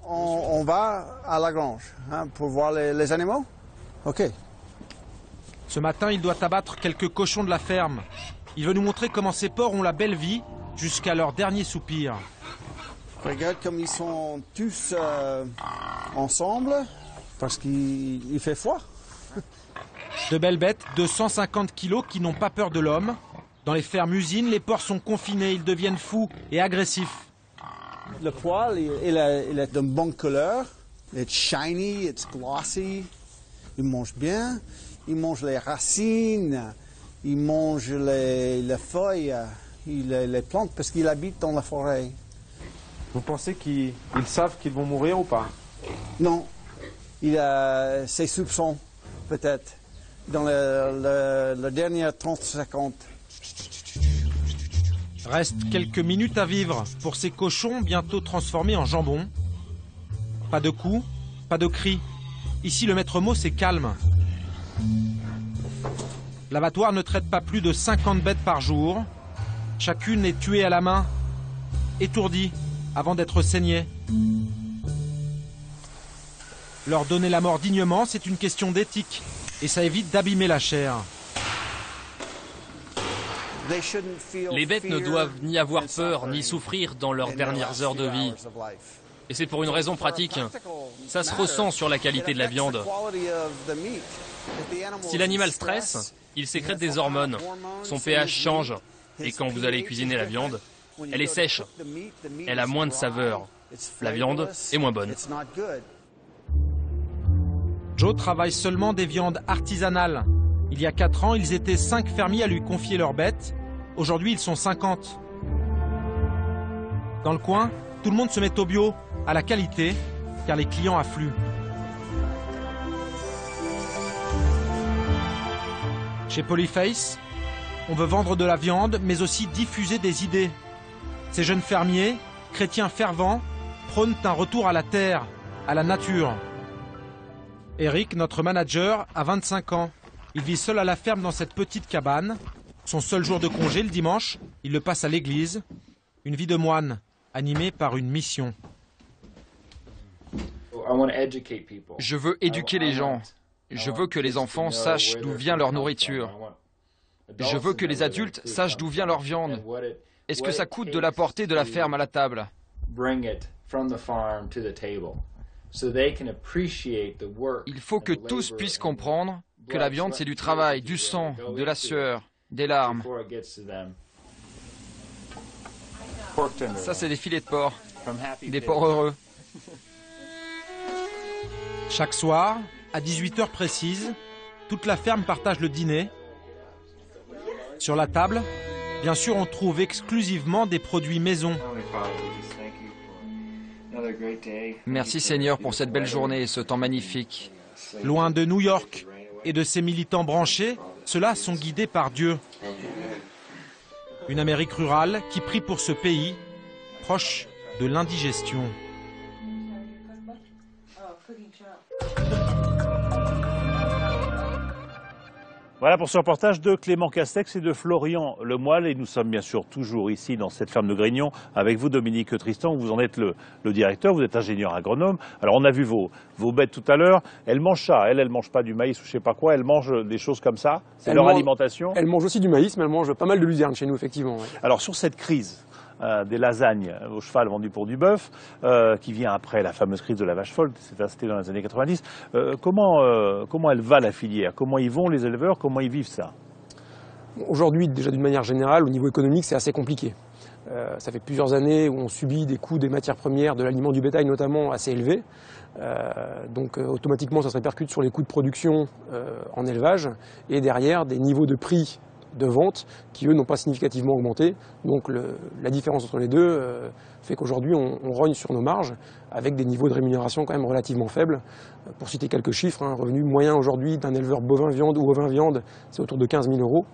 On va à la grange pour voir les animaux? Ok. Ce matin, il doit abattre quelques cochons de la ferme. Il veut nous montrer comment ces porcs ont la belle vie jusqu'à leur dernier soupir. Regarde comme ils sont tous ensemble parce qu'il fait froid. De belles bêtes de 150 kilos qui n'ont pas peur de l'homme. Dans les fermes-usines, les porcs sont confinés, ils deviennent fous et agressifs. Le poil, il est de bonne couleur. Il est shiny, it's glossy. Il mange bien. Il mange les racines. Il mange les feuilles, les plantes parce qu'il habite dans la forêt. Vous pensez qu'ils savent qu'ils vont mourir ou pas? Non. Il a ses soupçons, peut-être, dans le dernier 30 secondes. Reste quelques minutes à vivre pour ces cochons bientôt transformés en jambon. Pas de coups, pas de cris. Ici, le maître mot, c'est calme. L'abattoir ne traite pas plus de 50 bêtes par jour. Chacune est tuée à la main, étourdie, avant d'être saignée. Leur donner la mort dignement, c'est une question d'éthique. Et ça évite d'abîmer la chair. Les bêtes ne doivent ni avoir peur ni souffrir dans leurs dernières heures de vie. Et c'est pour une raison pratique. Ça se ressent sur la qualité de la viande. Si l'animal stresse, il sécrète des hormones. Son pH change. Et quand vous allez cuisiner la viande, elle est sèche. Elle a moins de saveur. La viande est moins bonne. Joe travaille seulement des viandes artisanales. Il y a 4 ans, ils étaient 5 fermiers à lui confier leurs bêtes. Aujourd'hui, ils sont 50. Dans le coin, tout le monde se met au bio, à la qualité, car les clients affluent. Chez Polyface, on veut vendre de la viande, mais aussi diffuser des idées. Ces jeunes fermiers, chrétiens fervents, prônent un retour à la terre, à la nature. Eric, notre manager, a 25 ans. Il vit seul à la ferme dans cette petite cabane. Son seul jour de congé, le dimanche, il le passe à l'église. Une vie de moine, animée par une mission. Je veux éduquer les gens. Je veux que les enfants sachent d'où vient leur nourriture. Je veux que les adultes sachent d'où vient leur viande. Est-ce que ça coûte de la porter de la ferme à la table? Il faut que tous puissent comprendre que la viande, c'est du travail, du sang, de la sueur, des larmes. Ça, c'est des filets de porc. Des porcs heureux. Chaque soir, à 18h précises, toute la ferme partage le dîner. Sur la table, bien sûr, on trouve exclusivement des produits maison. Merci Seigneur pour cette belle journée et ce temps magnifique. Loin de New York et de ses militants branchés, ceux-là sont guidés par Dieu. Une Amérique rurale qui prie pour ce pays, proche de l'indigestion. Voilà pour ce reportage de Clément Castex et de Florian Lemoyle. Et nous sommes bien sûr toujours ici dans cette ferme de Grignon avec vous, Dominique Tristan. Vous en êtes le directeur, vous êtes ingénieur agronome. Alors on a vu vos bêtes tout à l'heure. Elles mangent ça, elles ne mangent pas du maïs ou je ne sais pas quoi. Elles mangent des choses comme ça. C'est leur alimentation. Elles mangent aussi du maïs, mais elles mangent pas mal de luzerne chez nous, effectivement. Ouais. Alors sur cette crise des lasagnes au cheval vendues pour du bœuf, qui vient après la fameuse crise de la vache folle, c'était dans les années 90. Comment elle va la filière? Comment y vont les éleveurs? Comment ils vivent ça? Aujourd'hui, déjà d'une manière générale, au niveau économique, c'est assez compliqué. Ça fait plusieurs années où on subit des coûts des matières premières, de l'aliment du bétail notamment, assez élevés. Donc automatiquement, ça se répercute sur les coûts de production en élevage. Et derrière, des niveaux de prix de vente qui, eux, n'ont pas significativement augmenté. Donc la différence entre les deux fait qu'aujourd'hui, on rogne sur nos marges avec des niveaux de rémunération quand même relativement faibles. Pour citer quelques chiffres, un revenu moyen aujourd'hui d'un éleveur bovin-viande ou ovin-viande, c'est autour de 15 000 €.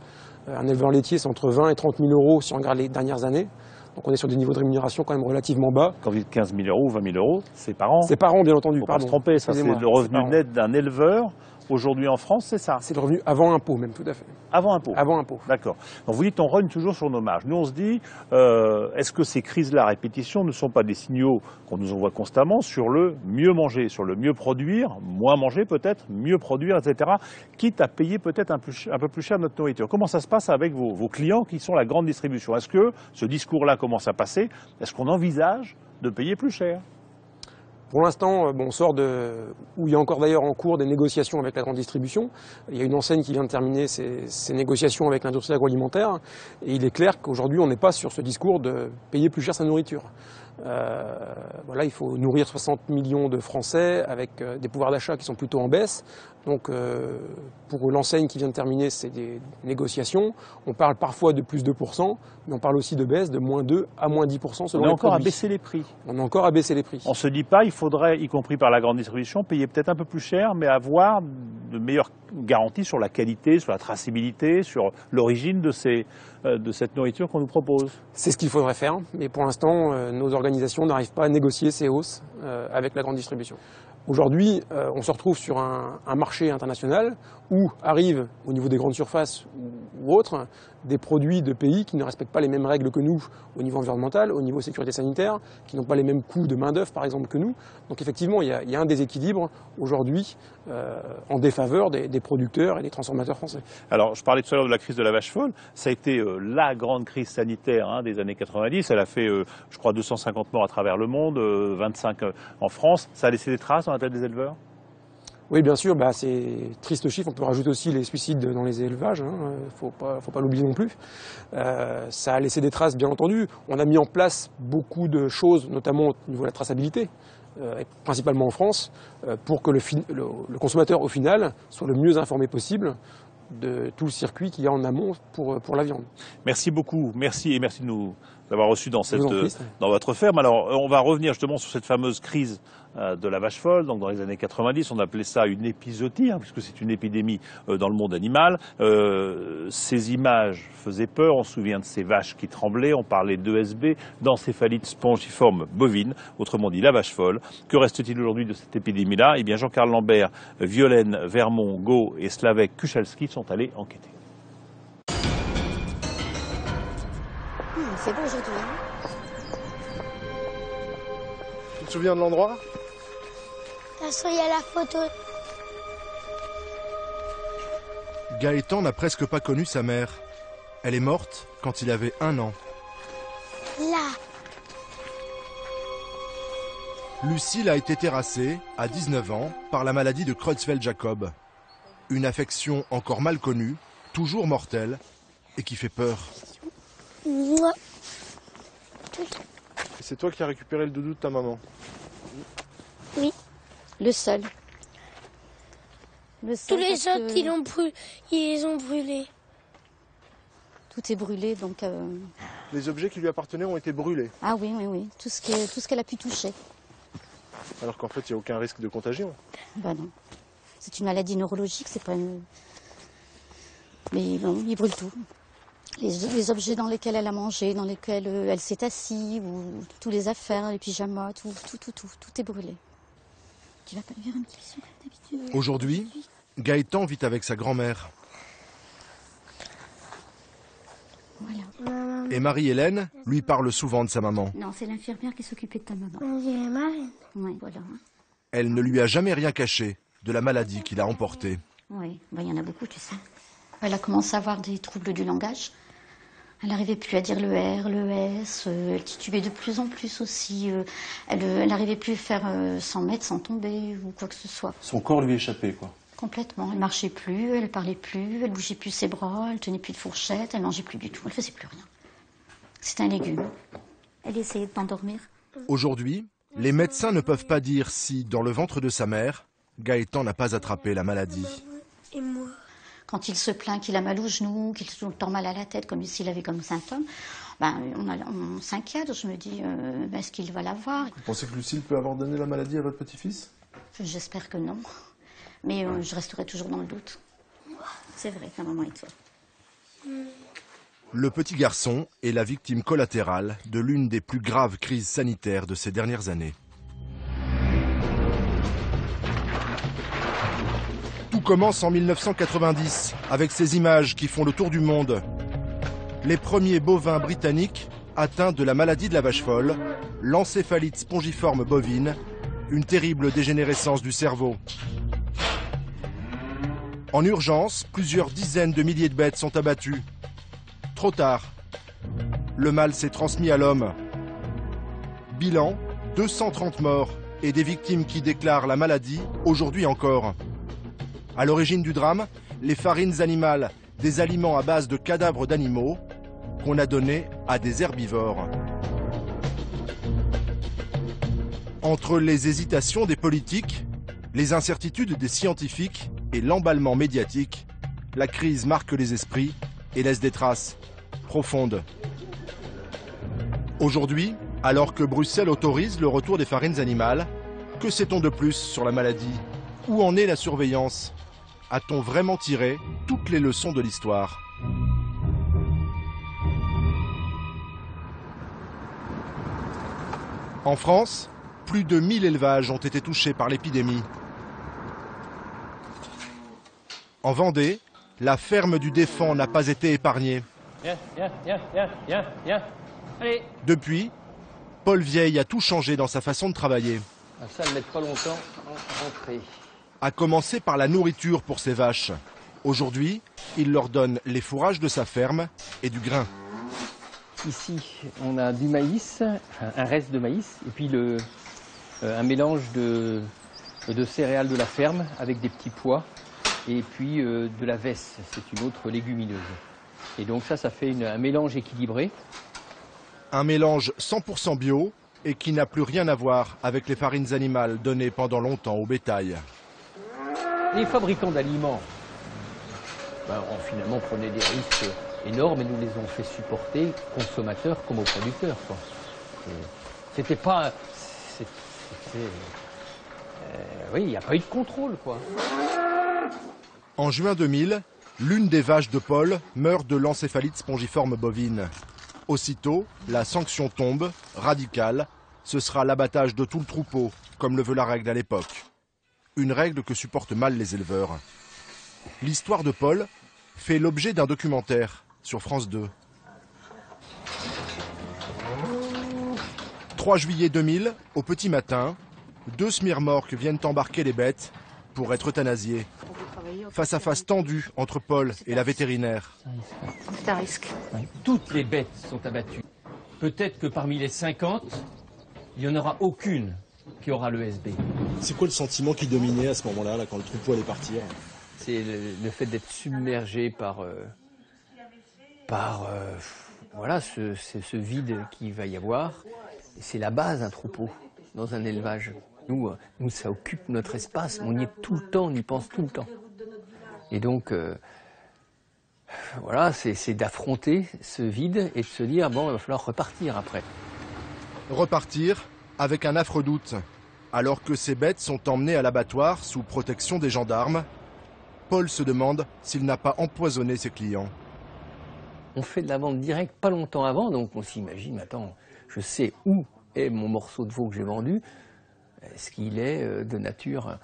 Un éleveur laitier, c'est entre 20 et 30 000 euros si on regarde les dernières années. Donc on est sur des niveaux de rémunération quand même relativement bas. Quand vous dites 15 000 euros ou 20 000 euros, c'est par an? C'est par an, bien entendu. Il ne faut pas se tromper, ça c'est le revenu net d'un éleveur. Aujourd'hui en France, c'est ça? C'est le revenu avant impôt même, tout à fait. Avant impôt? Avant impôt. D'accord. Donc vous dites on rogne toujours sur nos marges. Nous on se dit, est-ce que ces crises-là à répétition ne sont pas des signaux qu'on nous envoie constamment sur le mieux manger, sur le mieux produire, moins manger peut-être, mieux produire, etc., quitte à payer peut-être un peu plus cher notre nourriture? Comment ça se passe avec vos clients qui sont la grande distribution? Est-ce que ce discours-là commence à passer? Est-ce qu'on envisage de payer plus cher? Pour l'instant, on sort où il y a encore d'ailleurs en cours des négociations avec la grande distribution. Il y a une enseigne qui vient de terminer ces négociations avec l'industrie agroalimentaire. Et il est clair qu'aujourd'hui, on n'est pas sur ce discours de payer plus cher sa nourriture. Voilà, il faut nourrir 60 millions de Français avec des pouvoirs d'achat qui sont plutôt en baisse. Donc pour l'enseigne qui vient de terminer, c'est des négociations. On parle parfois de plus 2%, mais on parle aussi de baisse de moins 2 à moins 10% selon les produits. On est encore à baisser les prix. On est encore à baisser les prix. On ne se dit pas, il faudrait, y compris par la grande distribution, payer peut-être un peu plus cher, mais avoir de meilleures garanties sur la qualité, sur la traçabilité, sur l'origine de cette nourriture qu'on nous propose. C'est ce qu'il faudrait faire, mais pour l'instant, nos organisations n'arrivent pas à négocier ces hausses avec la grande distribution. Aujourd'hui, on se retrouve sur un marché international où arrivent, au niveau des grandes surfaces ou autres, des produits de pays qui ne respectent pas les mêmes règles que nous au niveau environnemental, au niveau sécurité sanitaire, qui n'ont pas les mêmes coûts de main-d'œuvre, par exemple, que nous. Donc effectivement, il y a un déséquilibre aujourd'hui en défaveur des producteurs et des transformateurs français. Alors, je parlais tout à l'heure de la crise de la vache folle. Ça a été la grande crise sanitaire des années 90. Elle a fait, je crois, 250 morts à travers le monde, 25 en France. Ça a laissé des traces dans la tête des éleveurs? Oui, bien sûr, c'est triste chiffre. On peut rajouter aussi les suicides dans les élevages. Faut pas l'oublier non plus. Ça a laissé des traces, bien entendu. On a mis en place beaucoup de choses, notamment au niveau de la traçabilité, principalement en France, pour que le consommateur, au final, soit le mieux informé possible de tout le circuit qu'il y a en amont pour la viande. Merci beaucoup. Merci et merci de nous avoir reçus dans votre ferme. Alors, on va revenir justement sur cette fameuse crise de la vache folle. Donc, dans les années 90, on appelait ça une épizootie, puisque c'est une épidémie dans le monde animal. Ces images faisaient peur. On se souvient de ces vaches qui tremblaient. On parlait d'ESB, d'encéphalite spongiforme bovine, autrement dit la vache folle. Que reste-t-il aujourd'hui de cette épidémie-là? Eh bien, Jean-Carl Lambert, Violaine Vermont, Go et Slavek Kuchelski sont allés enquêter. C'est beau aujourd'hui. Tu te souviens de l'endroit? Là, il y a la photo. Gaëtan n'a presque pas connu sa mère. Elle est morte quand il avait 1 an. Là. Lucille a été terrassée, à 19 ans, par la maladie de Creutzfeldt-Jakob. Une affection encore mal connue, toujours mortelle, et qui fait peur. Moi. C'est toi qui as récupéré le doudou de ta maman? Oui, le seul. Tous les autres, ils les ont brûlés. Tout est brûlé, donc... Les objets qui lui appartenaient ont été brûlés? Ah oui, oui, oui. Tout ce qu'elle a pu toucher. Alors qu'en fait, il n'y a aucun risque de contagion? Ben non. C'est une maladie neurologique, c'est pas une... Mais bon, il brûle tout. Les objets dans lesquels elle a mangé, dans lesquels elle s'est assise, ou tous les affaires, les pyjamas, tout est brûlé. Tu vas pas lui faire un petit bisou comme d'habitude? Aujourd'hui, Gaëtan vit avec sa grand-mère. Voilà. Et Marie-Hélène lui parle souvent de sa maman. Non, c'est l'infirmière qui s'occupait de ta maman. On dirait Marine. Oui, voilà. Elle ne lui a jamais rien caché de la maladie qu'il a emportée. Oui, il y en a beaucoup, tu sais. Elle a commencé à avoir des troubles du langage. Elle n'arrivait plus à dire le R, le S, elle titubait de plus en plus aussi. Elle n'arrivait plus à faire 100 mètres sans tomber ou quoi que ce soit. Son corps lui échappait, quoi. Complètement. Elle marchait plus, elle parlait plus, elle bougeait plus ses bras, elle tenait plus de fourchette, elle mangeait plus du tout, elle faisait plus rien. C'était un légume. Elle essayait de t'endormir. Aujourd'hui, les médecins ne peuvent pas dire si, dans le ventre de sa mère, Gaëtan n'a pas attrapé la maladie. Et moi? Quand il se plaint qu'il a mal au genou, qu'il a tout le temps mal à la tête, comme s'il avait comme symptôme, on s'inquiète. Je me dis, est-ce qu'il va l'avoir? Vous pensez que Lucille peut avoir donné la maladie à votre petit-fils? J'espère que non. Mais je resterai toujours dans le doute. C'est vrai, ta maman et toi. Le petit garçon est la victime collatérale de l'une des plus graves crises sanitaires de ces dernières années. Tout commence en 1990 avec ces images qui font le tour du monde. Les premiers bovins britanniques atteints de la maladie de la vache folle, l'encéphalite spongiforme bovine, une terrible dégénérescence du cerveau. En urgence, plusieurs dizaines de milliers de bêtes sont abattues. Trop tard. Le mal s'est transmis à l'homme. Bilan, 230 morts et des victimes qui déclarent la maladie aujourd'hui encore. À l'origine du drame, les farines animales, des aliments à base de cadavres d'animaux qu'on a donnés à des herbivores. Entre les hésitations des politiques, les incertitudes des scientifiques et l'emballement médiatique, la crise marque les esprits et laisse des traces profondes. Aujourd'hui, alors que Bruxelles autorise le retour des farines animales, que sait-on de plus sur la maladie? Où en est la surveillance? A-t-on vraiment tiré toutes les leçons de l'histoire? En France, plus de 1000 élevages ont été touchés par l'épidémie. En Vendée, la ferme du Défend n'a pas été épargnée. Viens. Allez. Depuis, Paul Vieille a tout changé dans sa façon de travailler. Ça ne met pas longtemps à rentrer. A commencer par la nourriture pour ses vaches. Aujourd'hui, il leur donne les fourrages de sa ferme et du grain. Ici, on a du maïs, un reste de maïs, et puis un mélange de céréales de la ferme avec des petits pois, et puis de la vesse, c'est une autre légumineuse. Et donc ça fait un mélange équilibré. Un mélange 100% bio et qui n'a plus rien à voir avec les farines animales données pendant longtemps au bétail. Les fabricants d'aliments finalement prenaient des risques énormes et nous les ont fait supporter, consommateurs comme aux producteurs. C'était pas... oui, il n'y a pas eu de contrôle, quoi. En juin 2000, l'une des vaches de Paul meurt de l'encéphalite spongiforme bovine. Aussitôt, la sanction tombe, radicale, ce sera l'abattage de tout le troupeau, comme le veut la règle à l'époque. Une règle que supportent mal les éleveurs. L'histoire de Paul fait l'objet d'un documentaire sur France 2. 3 juillet 2000, au petit matin, 2 smirmorques viennent embarquer les bêtes pour être euthanasiées. Face à face tendu entre Paul et la vétérinaire. C'est un risque. Toutes les bêtes sont abattues. Peut-être que parmi les 50, il n'y en aura aucune qui aura le SB. C'est quoi le sentiment qui dominait à ce moment-là, quand le troupeau allait partir? C'est le fait d'être submergé par voilà, ce vide qu'il va y avoir. C'est la base d'un troupeau dans un élevage. Nous, ça occupe notre espace, on y est tout le temps, on y pense tout le temps. Et donc, voilà, c'est d'affronter ce vide et de se dire, bon, il va falloir repartir après. Repartir avec un affreux doute. Alors que ces bêtes sont emmenées à l'abattoir sous protection des gendarmes, Paul se demande s'il n'a pas empoisonné ses clients. On fait de la vente directe pas longtemps avant, donc on s'imagine, attends, je sais où est mon morceau de veau que j'ai vendu, est-ce qu'il est de nature...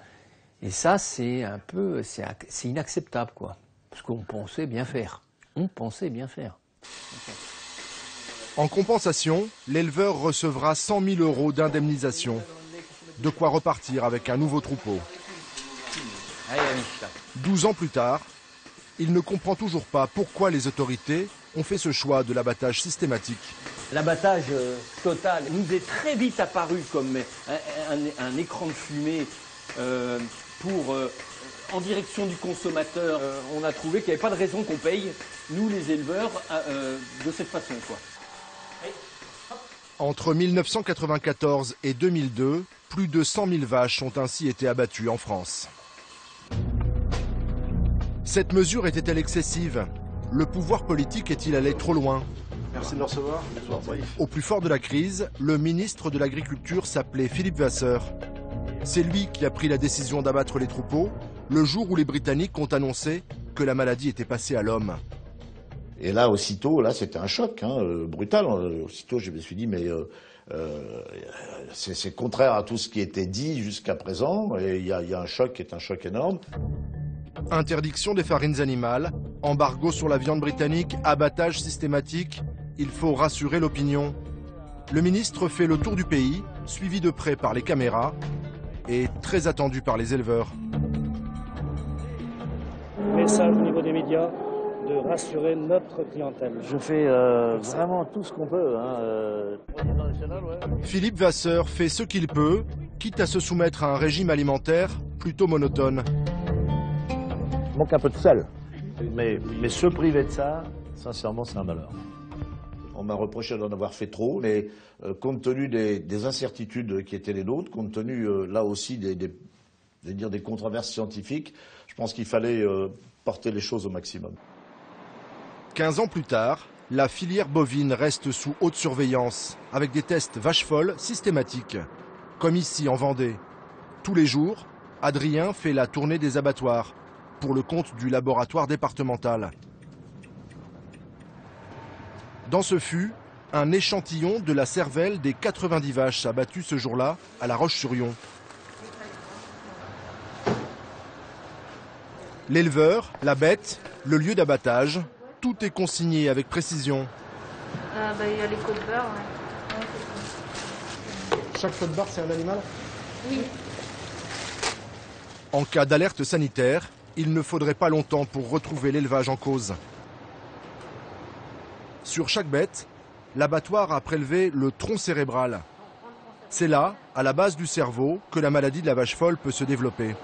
Et ça, c'est un peu, c'est inacceptable, quoi. Parce qu'on pensait bien faire. On pensait bien faire. En compensation, l'éleveur recevra 100 000 € d'indemnisation. De quoi repartir avec un nouveau troupeau. 12 ans plus tard, il ne comprend toujours pas pourquoi les autorités ont fait ce choix de l'abattage systématique. L'abattage total nous est très vite apparu comme un écran de fumée en direction du consommateur. On a trouvé qu'il n'y avait pas de raison qu'on paye, nous les éleveurs, de cette façon, quoi. Entre 1994 et 2002, plus de 100 000 vaches ont ainsi été abattues en France. Cette mesure était-elle excessive? Le pouvoir politique est-il allé trop loin? Merci de me recevoir. Au plus fort de la crise, le ministre de l'Agriculture s'appelait Philippe Vasseur. C'est lui qui a pris la décision d'abattre les troupeaux le jour où les Britanniques ont annoncé que la maladie était passée à l'homme. Et là, aussitôt, là, c'était un choc, hein, brutal. Aussitôt, je me suis dit, mais c'est contraire à tout ce qui était dit jusqu'à présent. Et il y a un choc qui est un choc énorme. Interdiction des farines animales, embargo sur la viande britannique, abattage systématique. Il faut rassurer l'opinion. Le ministre fait le tour du pays, suivi de près par les caméras et très attendu par les éleveurs. Message au niveau des médias de rassurer notre clientèle. Je fais vraiment tout ce qu'on peut. Philippe Vasseur fait ce qu'il peut, quitte à se soumettre à un régime alimentaire plutôt monotone. Il manque un peu de sel, mais se priver de ça, sincèrement, c'est un malheur. On m'a reproché d'en avoir fait trop, mais compte tenu des incertitudes qui étaient les nôtres, compte tenu là aussi des controverses scientifiques, je pense qu'il fallait porter les choses au maximum. 15 ans plus tard, la filière bovine reste sous haute surveillance, avec des tests vaches folles systématiques, comme ici en Vendée. Tous les jours, Adrien fait la tournée des abattoirs, pour le compte du laboratoire départemental. Dans ce fût, un échantillon de la cervelle des 90 vaches abattues ce jour-là à La Roche-sur-Yon. L'éleveur, la bête, le lieu d'abattage, tout est consigné avec précision. Il y a les codes barres, ouais. Chaque code barre, c'est un animal? Oui. En cas d'alerte sanitaire, il ne faudrait pas longtemps pour retrouver l'élevage en cause. Sur chaque bête, l'abattoir a prélevé le tronc cérébral. C'est là, à la base du cerveau, que la maladie de la vache folle peut se développer.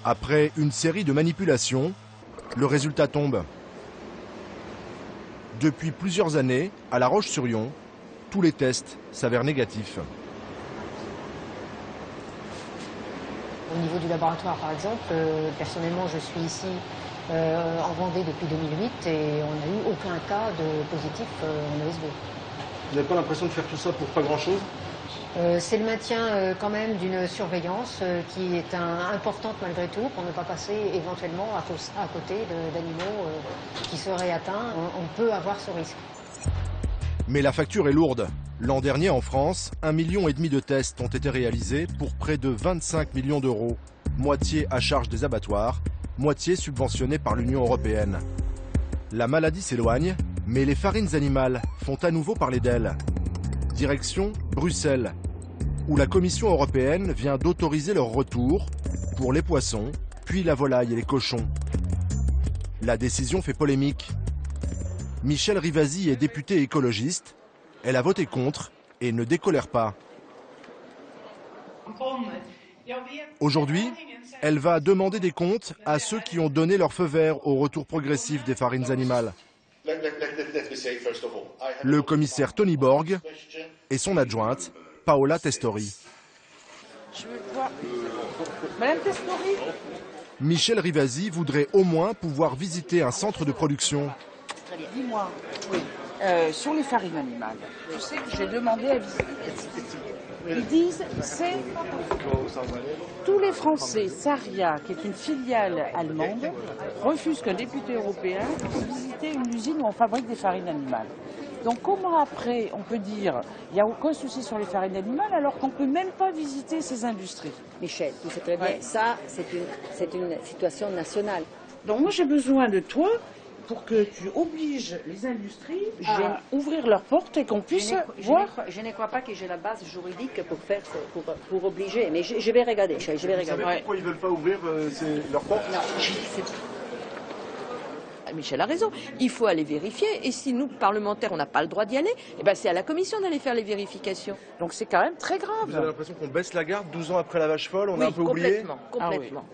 Après une série de manipulations, le résultat tombe. Depuis plusieurs années, à La Roche-sur-Yon, tous les tests s'avèrent négatifs. Au niveau du laboratoire, par exemple, personnellement, je suis ici en Vendée depuis 2008 et on n'a eu aucun cas de positif en ESB. Vous n'avez pas l'impression de faire tout ça pour pas grand-chose? C'est le maintien quand même d'une surveillance qui est importante malgré tout pour ne pas passer éventuellement à côté d'animaux qui seraient atteints. On peut avoir ce risque. Mais la facture est lourde. L'an dernier en France, 1,5 million de tests ont été réalisés pour près de 25 millions d'euros, moitié à charge des abattoirs, moitié subventionnée par l'Union européenne. La maladie s'éloigne, mais les farines animales font à nouveau parler d'elles. Direction Bruxelles, où la Commission européenne vient d'autoriser leur retour pour les poissons, puis la volaille et les cochons. La décision fait polémique. Michèle Rivasi est députée écologiste. Elle a voté contre et ne décolère pas. Aujourd'hui, elle va demander des comptes à ceux qui ont donné leur feu vert au retour progressif des farines animales. Le commissaire Tony Borg et son adjointe, Paola Testori. Je veux voir. Madame Testori ? Michèle Rivasi voudrait au moins pouvoir visiter un centre de production. Dis-moi, oui, sur les farines animales, je sais que j'ai demandé à visiter. Ils disent, c'est tous les Français, Saria, qui est une filiale allemande, refusent qu'un député européen puisse visiter une usine où on fabrique des farines animales. Donc comment après on peut dire il n'y a aucun souci sur les farines animales alors qu'on ne peut même pas visiter ces industries? Michel, tu sais très bien, ouais. Ça c'est une situation nationale. Donc moi j'ai besoin de toi pour que tu obliges les industries à ouvrir leurs portes et qu'on puisse voir. Je ne crois pas que j'ai la base juridique pour obliger, mais je vais regarder. Je vais regarder. Vous savez pourquoi ils ne veulent pas ouvrir leurs portes? Non, Michel a raison, il faut aller vérifier et si nous, parlementaires, on n'a pas le droit d'y aller, eh ben c'est à la commission d'aller faire les vérifications. Donc c'est quand même très grave. Vous avez l'impression qu'on baisse la garde 12 ans après la vache folle, on a un peu oublié? Complètement.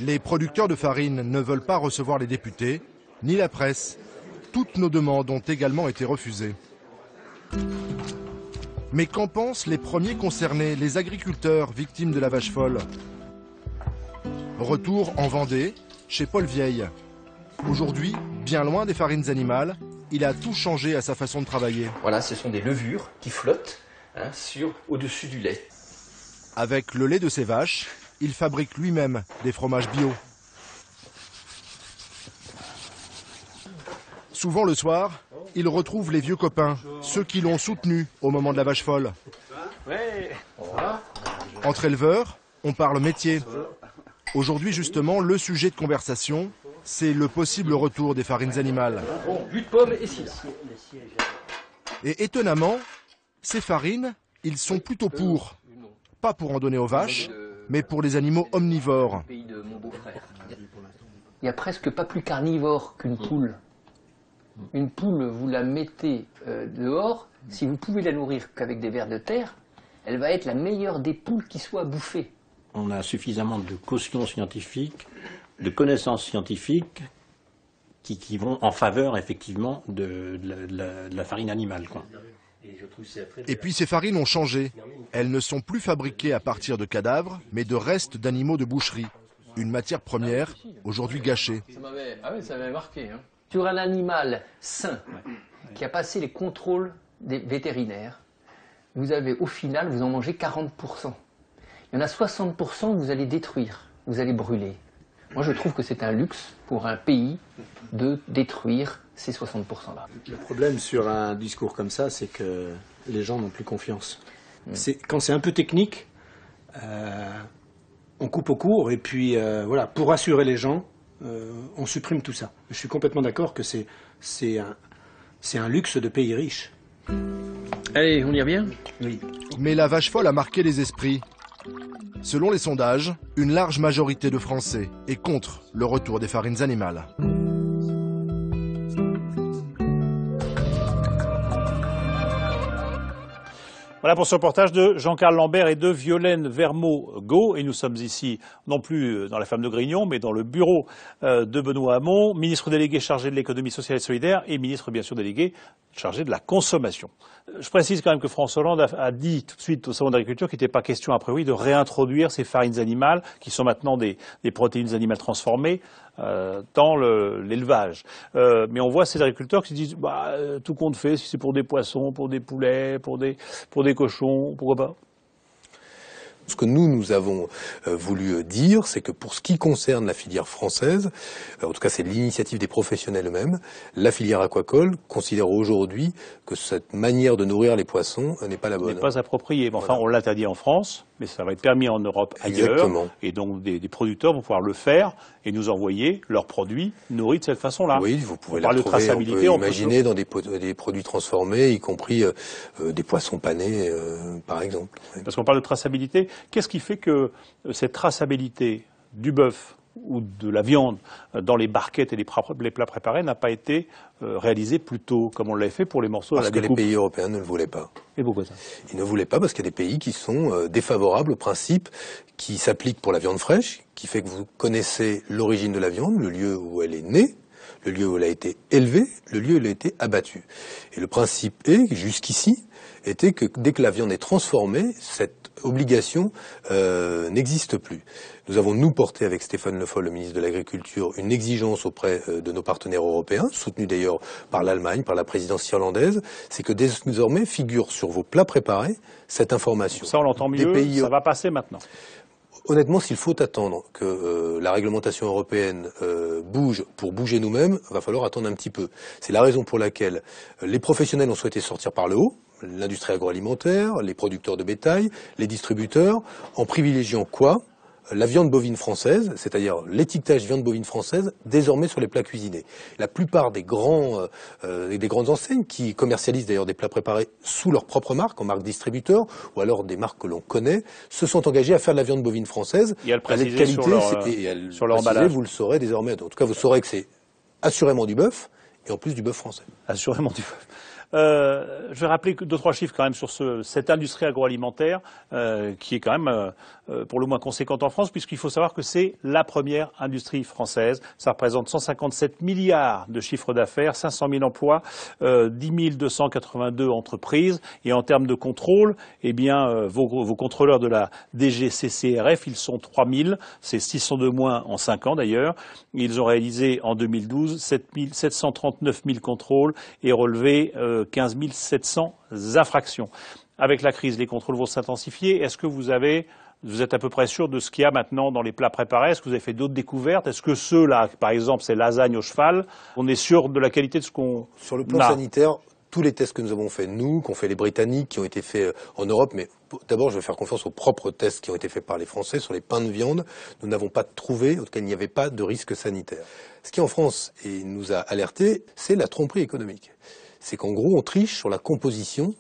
Les producteurs de farine ne veulent pas recevoir les députés, ni la presse. Toutes nos demandes ont également été refusées. Mais qu'en pensent les premiers concernés, les agriculteurs victimes de la vache folle? Retour en Vendée, chez Paul Vieille. Aujourd'hui, bien loin des farines animales, il a tout changé à sa façon de travailler. Voilà, ce sont des levures qui flottent au-dessus du lait. Avec le lait de ses vaches, il fabrique lui-même des fromages bio. Souvent le soir, il retrouve les vieux copains, ceux qui l'ont soutenu au moment de la vache folle. Entre éleveurs, on parle métier. Aujourd'hui justement, le sujet de conversation, c'est le possible retour des farines animales. Jus de pomme et cidre. Et étonnamment, ces farines, ils sont plutôt pour. Pas pour en donner aux vaches, mais pour les animaux omnivores. Il n'y a presque pas plus carnivore qu'une poule. Une poule, vous la mettez dehors, si vous pouvez la nourrir qu'avec des vers de terre, elle va être la meilleure des poules qui soit bouffée. On a suffisamment de caution scientifique, de connaissances scientifiques qui vont en faveur effectivement de la farine animale, quoi. Et puis ces farines ont changé. Elles ne sont plus fabriquées à partir de cadavres, mais de restes d'animaux de boucherie. Une matière première, aujourd'hui gâchée. Ça m'avait marqué. Hein. Sur un animal sain, qui a passé les contrôles des vétérinaires, vous avez au final, vous en mangez 40%. Il y en a 60% que vous allez détruire, vous allez brûler. Moi je trouve que c'est un luxe pour un pays de détruire ces 60%-là. Le problème sur un discours comme ça, c'est que les gens n'ont plus confiance. Quand c'est un peu technique, on coupe au court et puis voilà, pour rassurer les gens, on supprime tout ça. Je suis complètement d'accord que c'est un luxe de pays riches. Allez, on y revient ? Oui. Mais la vache folle a marqué les esprits. Selon les sondages, une large majorité de Français est contre le retour des farines animales. Voilà pour ce reportage de Jean-Carl Lambert et de Violaine Vermeaux-Gault. Et nous sommes ici, non plus dans la ferme de Grignon, mais dans le bureau de Benoît Hamon, ministre délégué chargé de l'économie sociale et solidaire et ministre bien sûr délégué chargé de la consommation. Je précise quand même que François Hollande a dit tout de suite au salon d'agriculture qu'il n'était pas question a priori de réintroduire ces farines animales, qui sont maintenant des protéines animales transformées, dans l'élevage. Mais on voit ces agriculteurs qui se disent tout compte fait, si c'est pour des poissons, pour des poulets, pour des cochons, pourquoi pas ? Ce que nous avons voulu dire, c'est que pour ce qui concerne la filière française, en tout cas c'est l'initiative des professionnels eux-mêmes, la filière aquacole considère aujourd'hui que cette manière de nourrir les poissons n'est pas la bonne. N'est pas appropriée. Enfin, voilà. On l'interdit en France, mais ça va être permis en Europe ailleurs. Exactement. Et donc des producteurs vont pouvoir le faire et nous envoyer leurs produits nourris de cette façon-là. Oui, vous pouvez la trouver, on peut imaginer dans des produits transformés, y compris des poissons panés, par exemple. Parce qu'on parle de traçabilité. Qu'est-ce qui fait que cette traçabilité du bœuf ou de la viande dans les barquettes et les plats préparés n'a pas été réalisée plus tôt, comme on l'avait fait pour les morceaux à la découpe ? Parce que les pays européens ne le voulaient pas. Et pourquoi ça ? Ils ne voulaient pas parce qu'il y a des pays qui sont défavorables au principe qui s'applique pour la viande fraîche, qui fait que vous connaissez l'origine de la viande, le lieu où elle est née, le lieu où elle a été élevée, le lieu où elle a été abattue. Et le principe est, jusqu'ici, était que dès que la viande est transformée, cette obligation n'existe plus. Nous avons, nous, porté avec Stéphane Le Foll, le ministre de l'Agriculture, une exigence auprès de nos partenaires européens, soutenue d'ailleurs par l'Allemagne, par la présidence irlandaise, c'est que désormais figure sur vos plats préparés cette information. Ça, on l'entend mieux, ça va passer maintenant. Honnêtement, s'il faut attendre que la réglementation européenne bouge pour bouger nous-mêmes, va falloir attendre un petit peu. C'est la raison pour laquelle les professionnels ont souhaité sortir par le haut, l'industrie agroalimentaire, les producteurs de bétail, les distributeurs, en privilégiant quoi ? La viande bovine française, c'est-à-dire l'étiquetage viande bovine française, désormais sur les plats cuisinés. La plupart des grandes enseignes qui commercialisent d'ailleurs des plats préparés sous leur propre marque, en marque distributeur, ou alors des marques que l'on connaît, se sont engagés à faire de la viande bovine française. Et à le préciser sur leur emballage. Vous le saurez désormais. En tout cas, vous saurez que c'est assurément du bœuf, et en plus du bœuf français. Assurément du bœuf. Je vais rappeler 2-3 chiffres quand même sur cette industrie agroalimentaire qui est quand même pour le moins conséquente en France, puisqu'il faut savoir que c'est la première industrie française. Ça représente 157 milliards de chiffre d'affaires, 500 000 emplois, 10 282 entreprises. Et en termes de contrôle, eh bien, vos contrôleurs de la DGCCRF, ils sont 3 000. C'est 600 de moins en 5 ans d'ailleurs. Ils ont réalisé en 2012 739 000 contrôles et relevé 15 700 infractions. Avec la crise, les contrôles vont s'intensifier. Est-ce que vous avez Vous êtes à peu près sûr de ce qu'il y a maintenant dans les plats préparés? Est-ce que vous avez fait d'autres découvertes? Est-ce que ceux-là, par exemple, ces lasagnes au cheval, on est sûr de la qualité de ce qu'on a? Sur le plan sanitaire, tous les tests que nous avons faits, nous, qu'ont fait les Britanniques, qui ont été faits en Europe, mais d'abord, je vais faire confiance aux propres tests qui ont été faits par les Français sur les pains de viande. Nous n'avons pas trouvé, en tout cas, il n'y avait pas de risque sanitaire. Ce qui, en France, et nous a alertés, c'est la tromperie économique. C'est qu'en gros, on triche sur la composition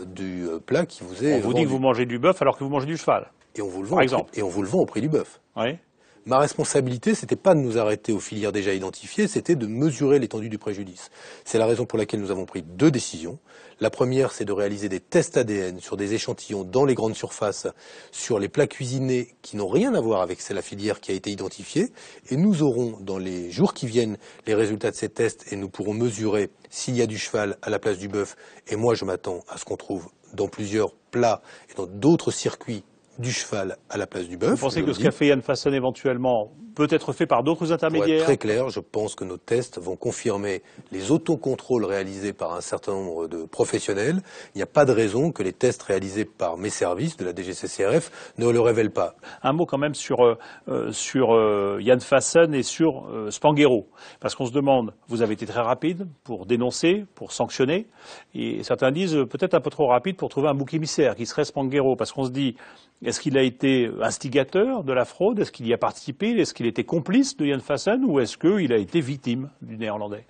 du plat qui vous est On vous dit que vous mangez du bœuf alors que vous mangez du cheval. Et on vous le vend, par exemple. Et on vous le vend au prix du bœuf. Oui. Ma responsabilité, c'était pas de nous arrêter aux filières déjà identifiées, c'était de mesurer l'étendue du préjudice. C'est la raison pour laquelle nous avons pris 2 décisions. La première, c'est de réaliser des tests ADN sur des échantillons dans les grandes surfaces, sur les plats cuisinés qui n'ont rien à voir avec la filière qui a été identifiée. Et nous aurons, dans les jours qui viennent, les résultats de ces tests et nous pourrons mesurer s'il y a du cheval à la place du bœuf. Et moi, je m'attends à ce qu'on trouve dans plusieurs plats et dans d'autres circuits du cheval à la place du bœuf. Vous pensez que ce qu'a fait Jan Fassen éventuellement peut être fait par d'autres intermédiaires? Pour être très clair, je pense que nos tests vont confirmer les autocontrôles réalisés par un certain nombre de professionnels. Il n'y a pas de raison que les tests réalisés par mes services de la DGCCRF ne le révèlent pas. Un mot quand même sur Jan Fassen et sur Spanghero. Parce qu'on se demande, vous avez été très rapide pour dénoncer, pour sanctionner, et certains disent peut-être un peu trop rapide pour trouver un bouc émissaire qui serait Spanghero. Parce qu'on se dit, est-ce qu'il a été instigateur de la fraude? Est-ce qu'il y a participé? Est-ce qu'il était complice de Jan Fassen? Ou est-ce qu'il a été victime du néerlandais?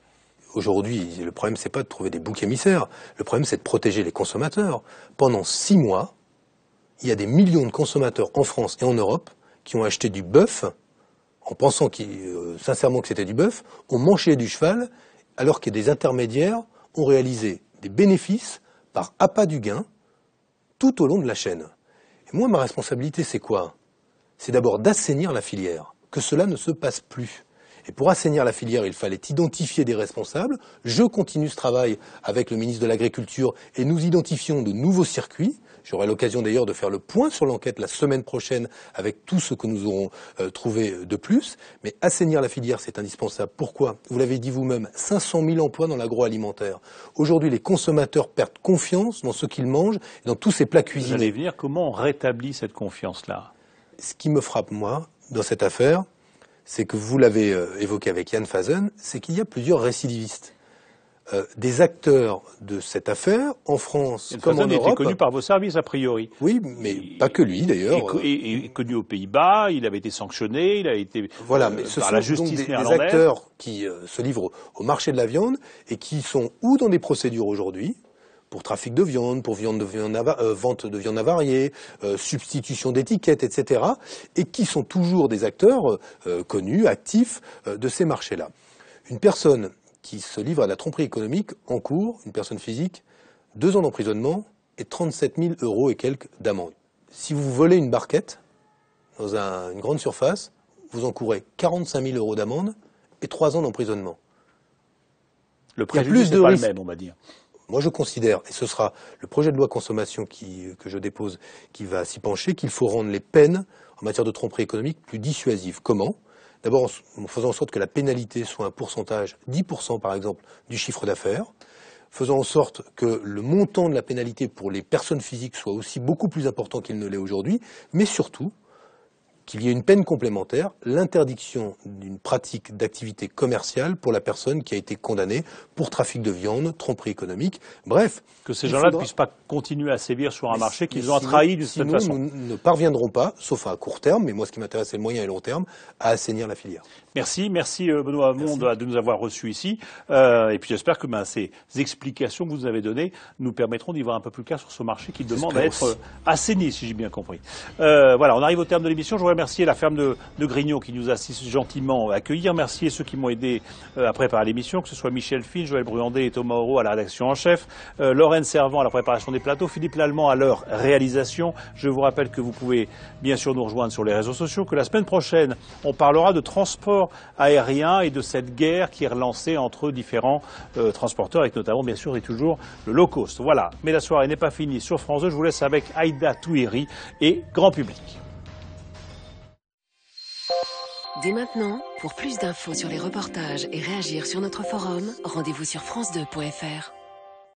Aujourd'hui, le problème, c'est pas de trouver des boucs émissaires. Le problème, c'est de protéger les consommateurs. Pendant 6 mois, il y a des millions de consommateurs en France et en Europe qui ont acheté du bœuf en pensant sincèrement que c'était du bœuf, ont mangé du cheval, alors que des intermédiaires ont réalisé des bénéfices par appât du gain tout au long de la chaîne. Et moi, ma responsabilité, c'est quoi? C'est d'abord d'assainir la filière, que cela ne se passe plus. Et pour assainir la filière, il fallait identifier des responsables. Je continue ce travail avec le ministre de l'Agriculture et nous identifions de nouveaux circuits. J'aurai l'occasion d'ailleurs de faire le point sur l'enquête la semaine prochaine avec tout ce que nous aurons trouvé de plus. Mais assainir la filière, c'est indispensable. Pourquoi? Vous l'avez dit vous-même, 500 000 emplois dans l'agroalimentaire. Aujourd'hui, les consommateurs perdent confiance dans ce qu'ils mangent et dans tous ces plats cuisinés. Vous allez venir, comment on rétablit cette confiance-là? Ce qui me frappe, moi, dans cette affaire, c'est que vous l'avez évoqué avec Jan Fassen, c'est qu'il y a plusieurs récidivistes. Des acteurs de cette affaire, en France comme en Europe. Il était connu par vos services, a priori. Oui, mais pas que lui, d'ailleurs. Et connu aux Pays-Bas, il avait été sanctionné, il a été voilà, mais ce par sont la justice donc des néerlandaise. acteurs qui se livrent au marché de la viande et qui sont ou dans des procédures aujourd'hui, pour trafic de viande, pour vente de viande avariée, substitution d'étiquettes, etc., et qui sont toujours des acteurs connus, actifs de ces marchés-là. Une personne qui se livre à la tromperie économique encourt, une personne physique, 2 ans d'emprisonnement et 37 000 € et quelques d'amende. Si vous volez une barquette dans une grande surface, vous encourez 45 000 € d'amende et 3 ans d'emprisonnement. Le préjudice n'est pas le même, on va dire. Moi, je considère, et ce sera le projet de loi consommation que je dépose qui va s'y pencher, qu'il faut rendre les peines en matière de tromperie économique plus dissuasives. Comment? D'abord en faisant en sorte que la pénalité soit un pourcentage, 10% par exemple, du chiffre d'affaires, faisant en sorte que le montant de la pénalité pour les personnes physiques soit aussi beaucoup plus important qu'il ne l'est aujourd'hui, mais surtout qu'il y ait une peine complémentaire, l'interdiction d'une pratique d'activité commerciale pour la personne qui a été condamnée pour trafic de viande, tromperie économique, bref. Que ces gens-là ne puissent pas continuer à sévir sur un marché qu'ils ont trahi de cette façon. Nous ne parviendrons pas, sauf à court terme, mais moi ce qui m'intéresse c'est le moyen et le long terme, à assainir la filière. Merci Benoît Hamon de nous avoir reçus ici. Et puis j'espère que ces explications que vous nous avez données nous permettront d'y voir un peu plus clair sur ce marché qui demande à être assaini, si j'ai bien compris. Voilà, on arrive au terme de l'émission. Je voudrais remercier la ferme de Grignot qui nous a si gentiment accueillis. Remercier ceux qui m'ont aidé à préparer l'émission, que ce soit Michel Fine, Joël Bruandé et Thomas Auro à la rédaction en chef, Lorraine Servant à la préparation des plateaux, Philippe Lallemand à leur réalisation. Je vous rappelle que vous pouvez bien sûr nous rejoindre sur les réseaux sociaux, que la semaine prochaine, on parlera de transport aérien et de cette guerre qui est relancée entre différents transporteurs, avec notamment bien sûr et toujours le low cost. Voilà, mais la soirée n'est pas finie sur France 2. Je vous laisse avec Aïda Touiri et Grand Public. Dès maintenant, pour plus d'infos sur les reportages et réagir sur notre forum, rendez-vous sur france2.fr.